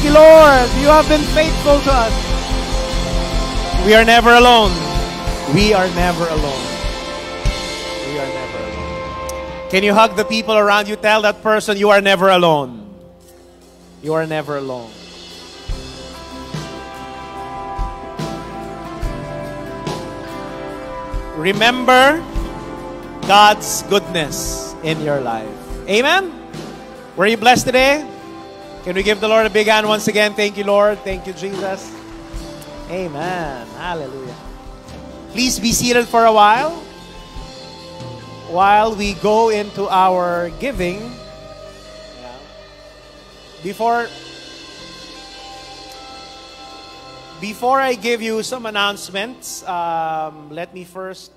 Thank you, Lord. You have been faithful to us. We are never alone. We are never alone. We are never alone. Can you hug the people around you? Tell that person you are never alone. You are never alone. Remember God's goodness in your life. Amen? Were you blessed today? Can we give the Lord a big hand once again? Thank you, Lord. Thank you, Jesus. Amen. Hallelujah. Please be seated for a while we go into our giving. Before I give you some announcements, let me first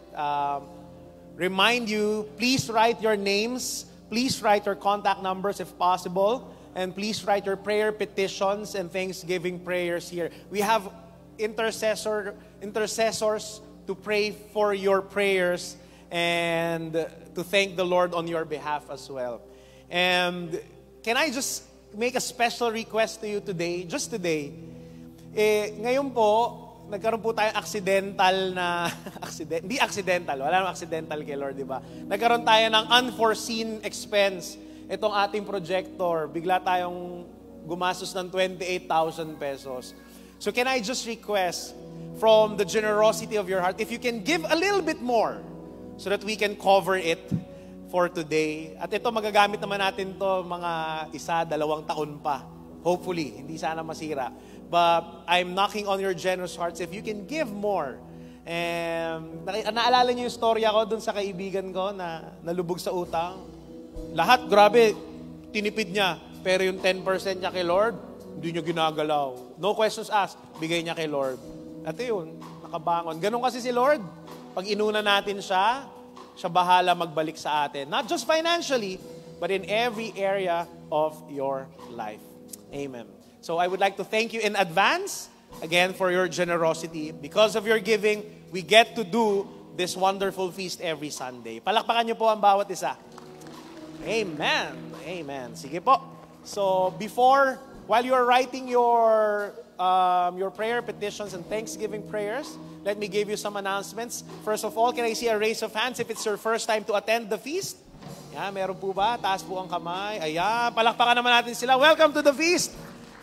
remind you, please write your names, please write your contact numbers if possible, and please write your prayer petitions and thanksgiving prayers here. We have intercessors to pray for your prayers and to thank the Lord on your behalf as well. And can I just make a special request to you today, just today? Ngayon po, nagkaroon po tayong accidental na, hindi accidental, wala namang accidental kay Lord, di ba? Nagkaroon tayo ng unforeseen expense. Itong ating projector, bigla tayong gumastos ng 28,000 pesos. So can I just request from the generosity of your heart, if you can give a little bit more so that we can cover it for today. At ito, magagamit naman natin to mga 1-2 taon pa. Hopefully, hindi sana masira. But I'm knocking on your generous hearts if you can give more. And naalala niyo yung storya ko dun sa kaibigan ko na nalubog sa utang. Lahat, grabe, tinipid niya. Pero yung 10% niya kay Lord, hindi niya ginagalaw. No questions asked, bigay niya kay Lord. At yun, nakabangon. Ganun kasi si Lord. Pag inuna natin siya, siya bahala magbalik sa atin. Not just financially, but in every area of your life. Amen. So I would like to thank you in advance, again, for your generosity. Because of your giving, we get to do this wonderful feast every Sunday. Palakpakan niyo po ang bawat isa. Amen. Amen. Sige po. So while you are writing your prayer petitions and thanksgiving prayers, let me give you some announcements. First of all, can I see a raise of hands if it's your first time to attend the feast? Yan, meron po ba? Taas po ang kamay. Ayan, palakpakan naman natin sila. Welcome to the feast.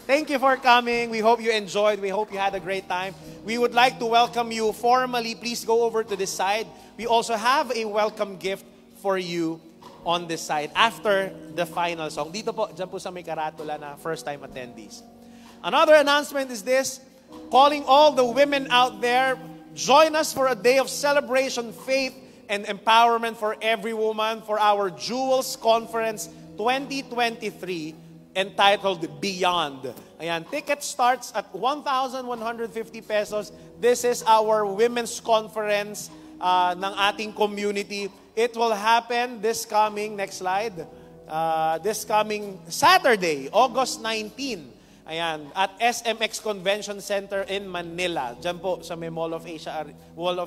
Thank you for coming. We hope you enjoyed. We hope you had a great time. We would like to welcome you formally. Please go over to this side. We also have a welcome gift for you on this side after the final song. Dito po, dyan po sa may karatula na first-time attendees. Another announcement is this, calling all the women out there, join us for a day of celebration, faith, and empowerment for every woman for our Jewels Conference 2023 entitled Beyond. Ayan, ticket starts at 1,150 pesos. This is our women's conference ng ating community. It will happen this coming Saturday, August 19. Ayan, at SMX Convention Center in Manila. Diyan po sa may Wall of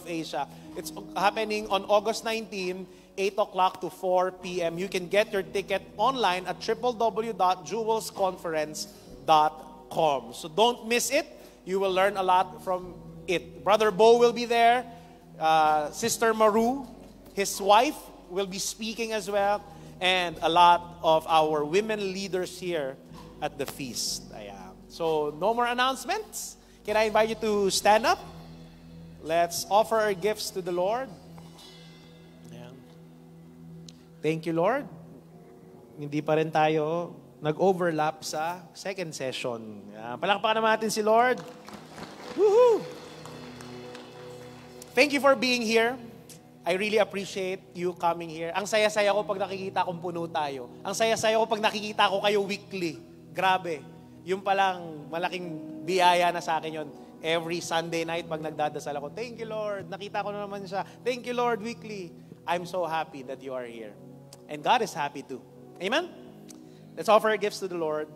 Asia. It's happening on August 19, 8 o'clock to 4 p.m. You can get your ticket online at www.jewelsconference.com. So don't miss it. You will learn a lot from it. Brother Bo will be there. Sister Maru, his wife, will be speaking as well. And a lot of our women leaders here at the feast. Ayan. So no more announcements. Can I invite you to stand up? Let's offer our gifts to the Lord. Thank you, Lord. Hindi pa rin tayo nag-overlap sa second session. Palakpakan naman natin si Lord. Woohoo! Thank you for being here. I really appreciate you coming here. Ang saya-saya ko pag nakikita kong puno tayo. Ang saya-saya ko pag nakikita ko kayo weekly. Grabe. Yung palang malaking biyaya na sa akin yon. Every Sunday night pag nagdadasal ako, thank you, Lord. Nakita ko na naman siya. Thank you, Lord, weekly. I'm so happy that you are here. And God is happy too. Amen? Let's offer our gifts to the Lord.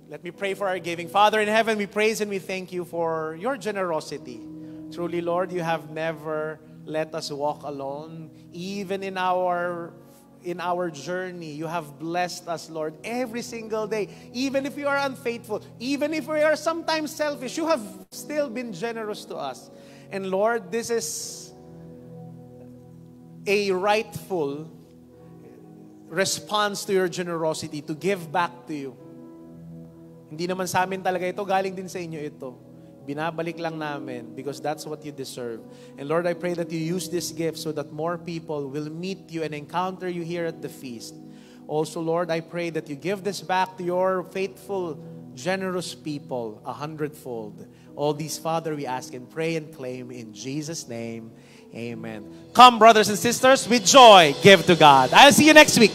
Let me pray for our giving. Father in heaven, we praise and we thank you for your generosity. Truly, Lord, you have never let us walk alone. Even in our in our journey. You have blessed us, Lord, every single day. Even if we are unfaithful, even if we are sometimes selfish, you have still been generous to us. And Lord, this is a rightful response to your generosity, to give back to you. Hindi naman sa amin talaga ito, galing din sa inyo ito. Binabalik lang namin because that's what you deserve. And Lord, I pray that you use this gift so that more people will meet you and encounter you here at the feast. Also, Lord, I pray that you give this back to your faithful, generous people 100-fold. All these, Father, we ask and pray and claim in Jesus' name. Amen. Come, brothers and sisters, with joy, give to God. I'll see you next week.